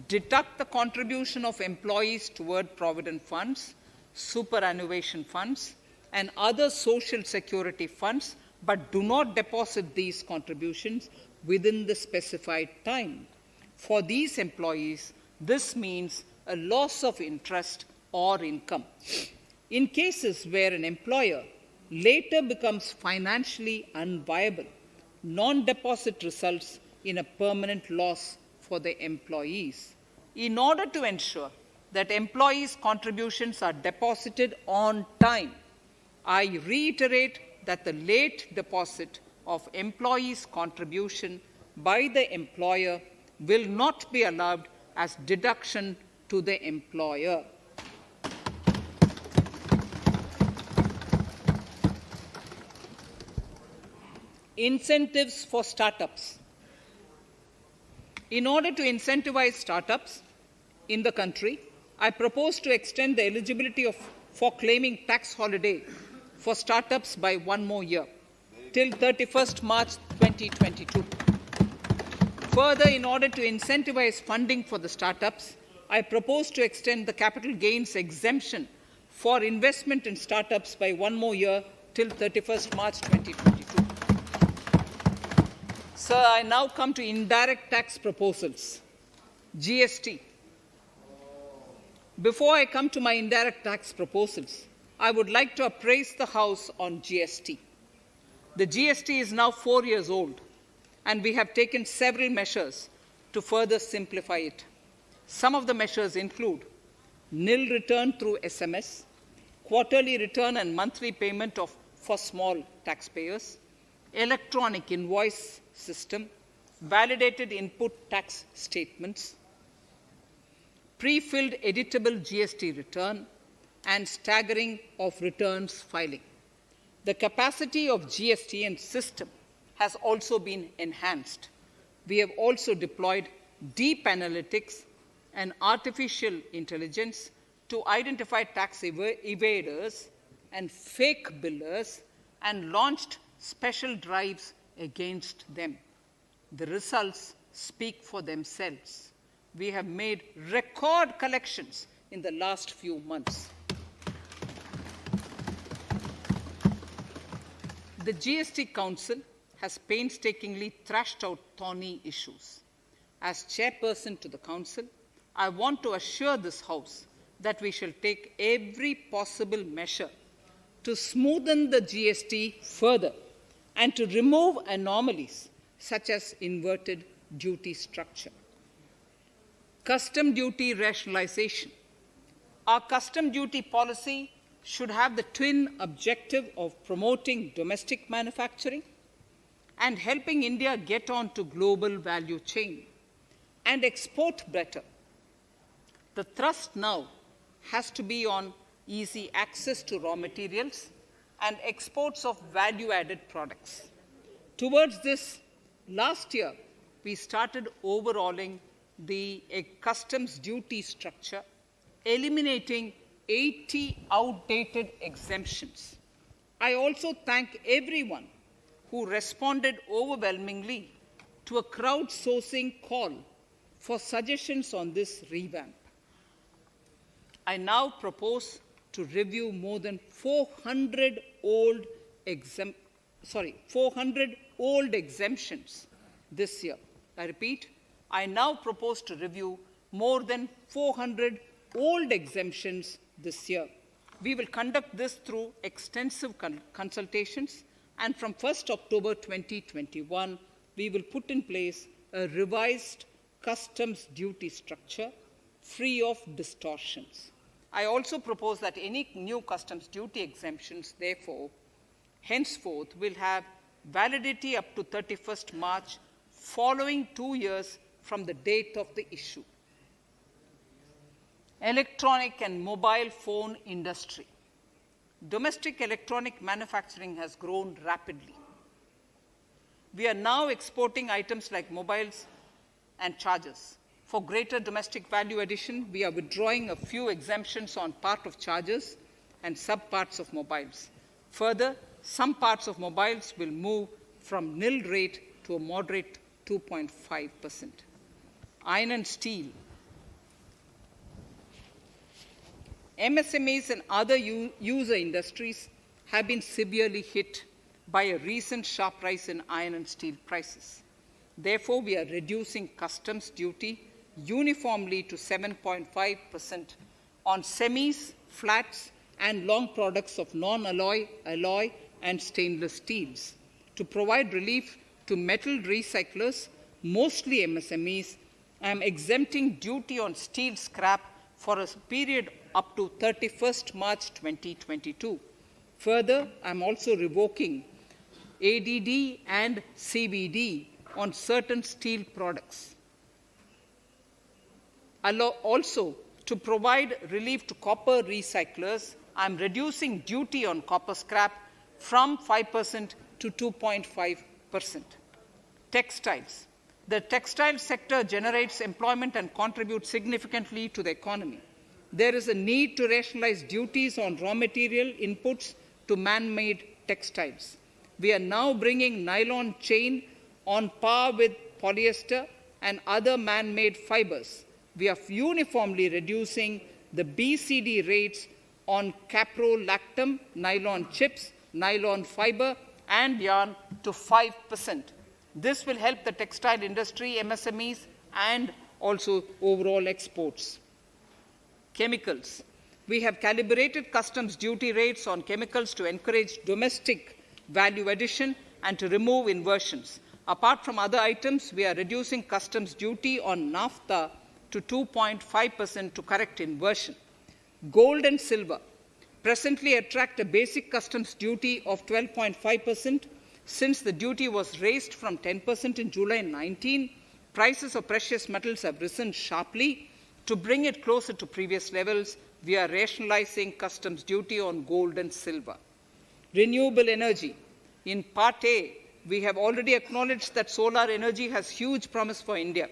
deduct the contribution of employees toward provident funds, superannuation funds, and other social security funds, but do not deposit these contributions within the specified time. For these employees, this means a loss of interest or income. In cases where an employer later becomes financially unviable, non-deposit results in a permanent loss for the employees. In order to ensure that employees' contributions are deposited on time, I reiterate that the late deposit of employees' contribution by the employer will not be allowed as deduction to the employer. Incentives for startups. In order to incentivize startups in the country, I propose to extend the eligibility for claiming tax holiday for startups by one more year, till 31st March 2022. Further, in order to incentivize funding for the startups, I propose to extend the capital gains exemption for investment in startups by one more year till 31st March 2022. Sir, I now come to indirect tax proposals, GST. Before I come to my indirect tax proposals, I would like to appraise the House on GST. The GST is now 4 years old, and we have taken several measures to further simplify it. Some of the measures include nil return through SMS, quarterly return and monthly payment for small taxpayers, electronic invoice system, validated input tax statements, pre-filled editable GST return, and staggering of returns filing. The capacity of GST and system has also been enhanced. We have also deployed deep analytics and artificial intelligence to identify tax evaders and fake billers and launched special drives against them. The results speak for themselves. We have made record collections in the last few months. The GST Council has painstakingly thrashed out thorny issues. As chairperson to the Council, I want to assure this House that we shall take every possible measure to smoothen the GST further and to remove anomalies such as inverted duty structure. Custom duty rationalization. Our custom duty policy should have the twin objective of promoting domestic manufacturing and helping India get on to global value chain and export better. The thrust now has to be on easy access to raw materials and exports of value-added products. Towards this, last year, we started overhauling the customs duty structure, eliminating 80 outdated exemptions. I also thank everyone who responded overwhelmingly to a crowdsourcing call for suggestions on this revamp. I now propose to review more than 400 old exemptions this year. I repeat, I now propose to review more than 400 old exemptions this year. We will conduct this through extensive consultations, and from 1st October 2021, we will put in place a revised customs duty structure free of distortions. I also propose that any new customs duty exemptions, therefore, henceforth will have validity up to 31st March following 2 years from the date of the issue. Electronic and mobile phone industry. Domestic electronic manufacturing has grown rapidly. We are now exporting items like mobiles and chargers. For greater domestic value addition, we are withdrawing a few exemptions on part of chargers and subparts of mobiles. Further, some parts of mobiles will move from nil rate to a moderate 2.5%. Iron and steel. MSMEs and other user industries have been severely hit by a recent sharp rise in iron and steel prices. Therefore, we are reducing customs duty uniformly to 7.5% on semis, flats, and long products of non-alloy, alloy, and stainless steels. To provide relief to metal recyclers, mostly MSMEs, I am exempting duty on steel scrap for a period up to 31st March 2022. Further, I'm also revoking ADD and CVD on certain steel products. Also, to provide relief to copper recyclers, I'm reducing duty on copper scrap from 5% to 2.5%. Textiles. The textile sector generates employment and contributes significantly to the economy. There is a need to rationalize duties on raw material inputs to man-made textiles. We are now bringing nylon chain on par with polyester and other man-made fibers. We are uniformly reducing the BCD rates on caprolactam, nylon chips, nylon fiber, and yarn to 5%. This will help the textile industry, MSMEs, and also overall exports. Chemicals. We have calibrated customs duty rates on chemicals to encourage domestic value addition and to remove inversions. Apart from other items, we are reducing customs duty on naphtha to 2.5% to correct inversion. Gold and silver presently attract a basic customs duty of 12.5%. Since the duty was raised from 10% in July 19, prices of precious metals have risen sharply. To bring it closer to previous levels, we are rationalizing customs duty on gold and silver. Renewable energy. In Part A, we have already acknowledged that solar energy has huge promise for India.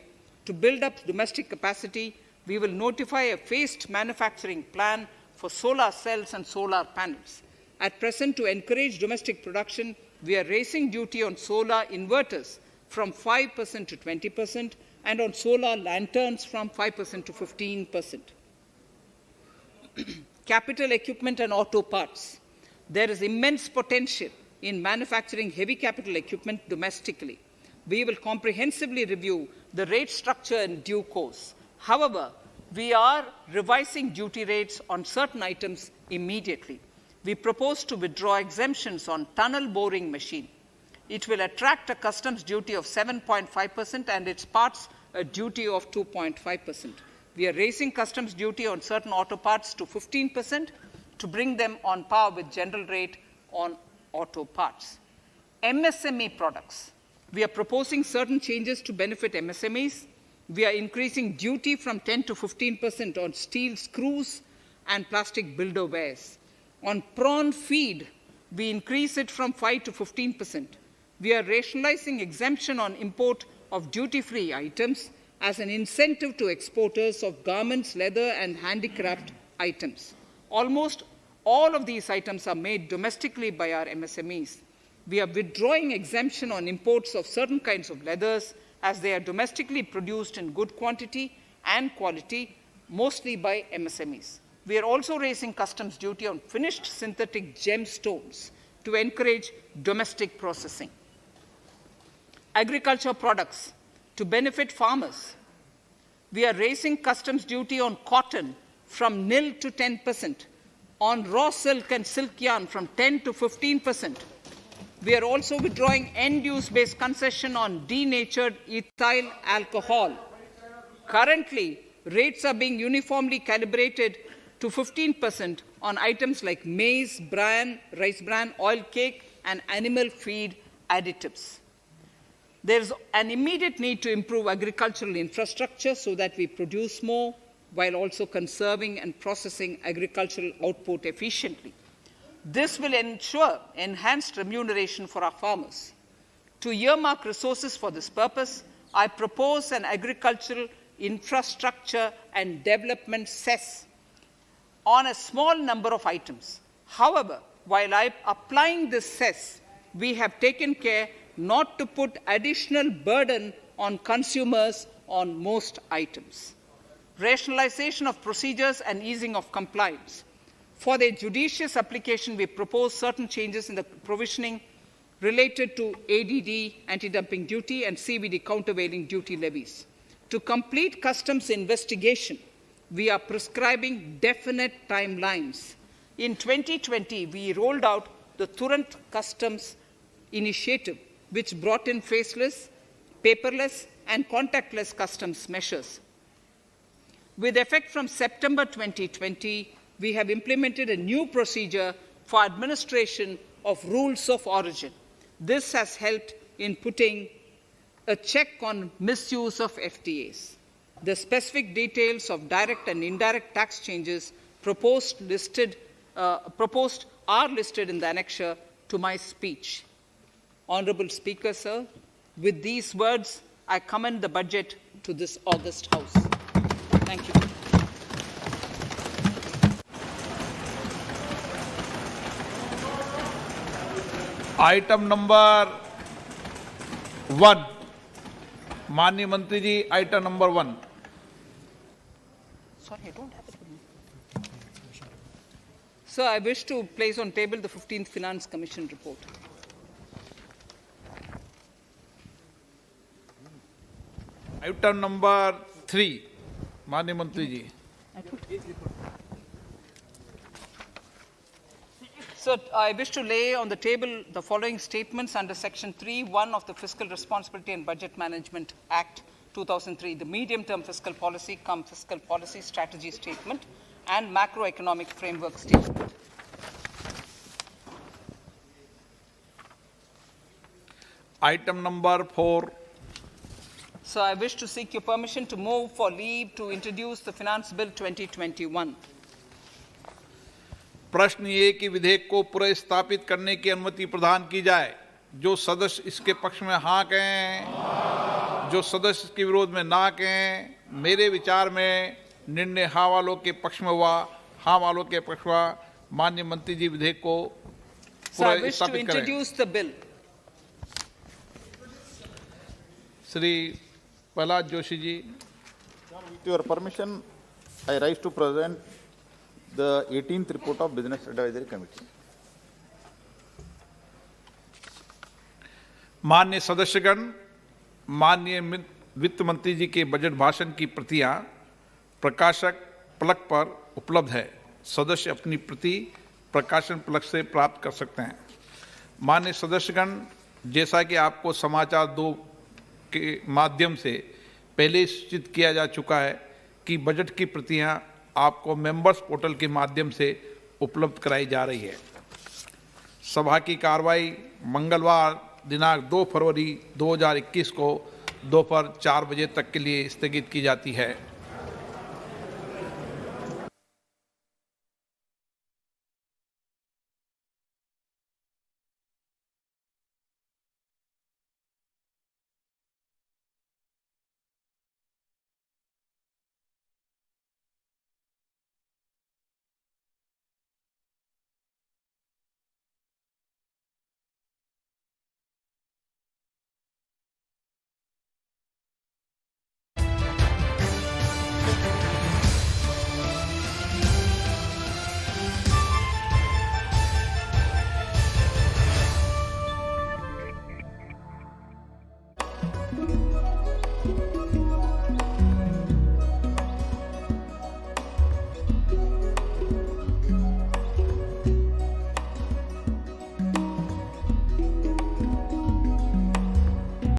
To build up domestic capacity, we will notify a phased manufacturing plan for solar cells and solar panels. At present, to encourage domestic production, we are raising duty on solar inverters from 5% to 20% and on solar lanterns from 5% to 15%. Capital equipment and auto parts. There is immense potential in manufacturing heavy capital equipment domestically. We will comprehensively review the rate structure in due course. However, we are revising duty rates on certain items immediately. We propose to withdraw exemptions on tunnel boring machine. It will attract a customs duty of 7.5% and its parts a duty of 2.5%. We are raising customs duty on certain auto parts to 15% to bring them on par with general rate on auto parts. MSME products. We are proposing certain changes to benefit MSMEs. We are increasing duty from 10 to 15% on steel screws and plastic builder wares. On prawn feed, we increase it from 5 to 15%. We are rationalizing exemption on import of duty-free items as an incentive to exporters of garments, leather, and handicraft items. Almost all of these items are made domestically by our MSMEs. We are withdrawing exemption on imports of certain kinds of leathers as they are domestically produced in good quantity and quality, mostly by MSMEs. We are also raising customs duty on finished synthetic gemstones to encourage domestic processing. Agriculture products to benefit farmers. We are raising customs duty on cotton from nil to 10%, on raw silk and silk yarn from 10 to 15%. We are also withdrawing end-use based concession on denatured ethyl alcohol. Currently, rates are being uniformly calibrated to 15% on items like maize, bran, rice bran, oil cake, and animal feed additives. There is an immediate need to improve agricultural infrastructure so that we produce more while also conserving and processing agricultural output efficiently. This will ensure enhanced remuneration for our farmers. To earmark resources for this purpose, I propose an agricultural infrastructure and development cess on a small number of items. However, while applying this cess, we have taken care not to put additional burden on consumers on most items. Rationalization of procedures and easing of compliance. For their judicious application, we propose certain changes in the provisioning related to ADD, anti-dumping duty, and CVD, countervailing duty levies. To complete customs investigation, we are prescribing definite timelines. In 2020, we rolled out the Turant Customs Initiative, which brought in faceless, paperless, and contactless customs measures. With effect from September 2020, we have implemented a new procedure for administration of rules of origin. This has helped in putting a check on misuse of FTAs. The specific details of direct and indirect tax changes proposed are listed in the annexure to my speech. Honourable Speaker, sir, with these words, I commend the budget to this august House. Thank you. Item number 1, माननीय मंत्री जी, item number 1। Sorry, I don't have it with me. Sir, I wish to place on table the 15th Finance Commission report. Item number 3, माननीय मंत्री जी। Sir, I wish to lay on the table the following statements under Section 3(1) of the Fiscal Responsibility and Budget Management Act 2003, the medium-term fiscal policy cum fiscal policy strategy statement and macroeconomic framework statement. Item number 4. So I wish to seek your permission to move for leave to introduce the Finance Bill 2021. प्रश्न ये कि विधेयक को पुनर्स्थापित करने की अनुमति प्रदान की जाए। जो सदस्य इसके पक्ष में हाँ कहें, जो सदस्य इसके विरोध में ना कहें। मेरे विचार में निर्णय हाँ वालों के पक्ष में हुआ, हाँ वालों के पक्ष हुआ। माननीय मंत्री जी विधेयक को पुनर्स्थापित करें। introduce the bill. Shri Prahlad Joshi ji. With your permission, I rise to present the 18th report of Business Advisory Committee. माननीय सदस्यगण, माननीय वित्त मंत्री जी के बजट भाषण की प्रतियां प्रकाशक फलक पर उपलब्ध है। सदस्य अपनी प्रति प्रकाशन फलक से प्राप्त कर सकते हैं। माननीय सदस्यगण, जैसा कि आपको समाचार 2 के माध्यम से पहले सूचित किया जा चुका है कि बजट की प्रतियां आपको मेंबर्स पोर्टल के माध्यम से उपलब्ध कराई जा रही है। सभा की कार्रवाई मंगलवार दिनांक 2 फरवरी 2021 को दोपहर 4 बजे तक के लिए स्थगित की जाती है।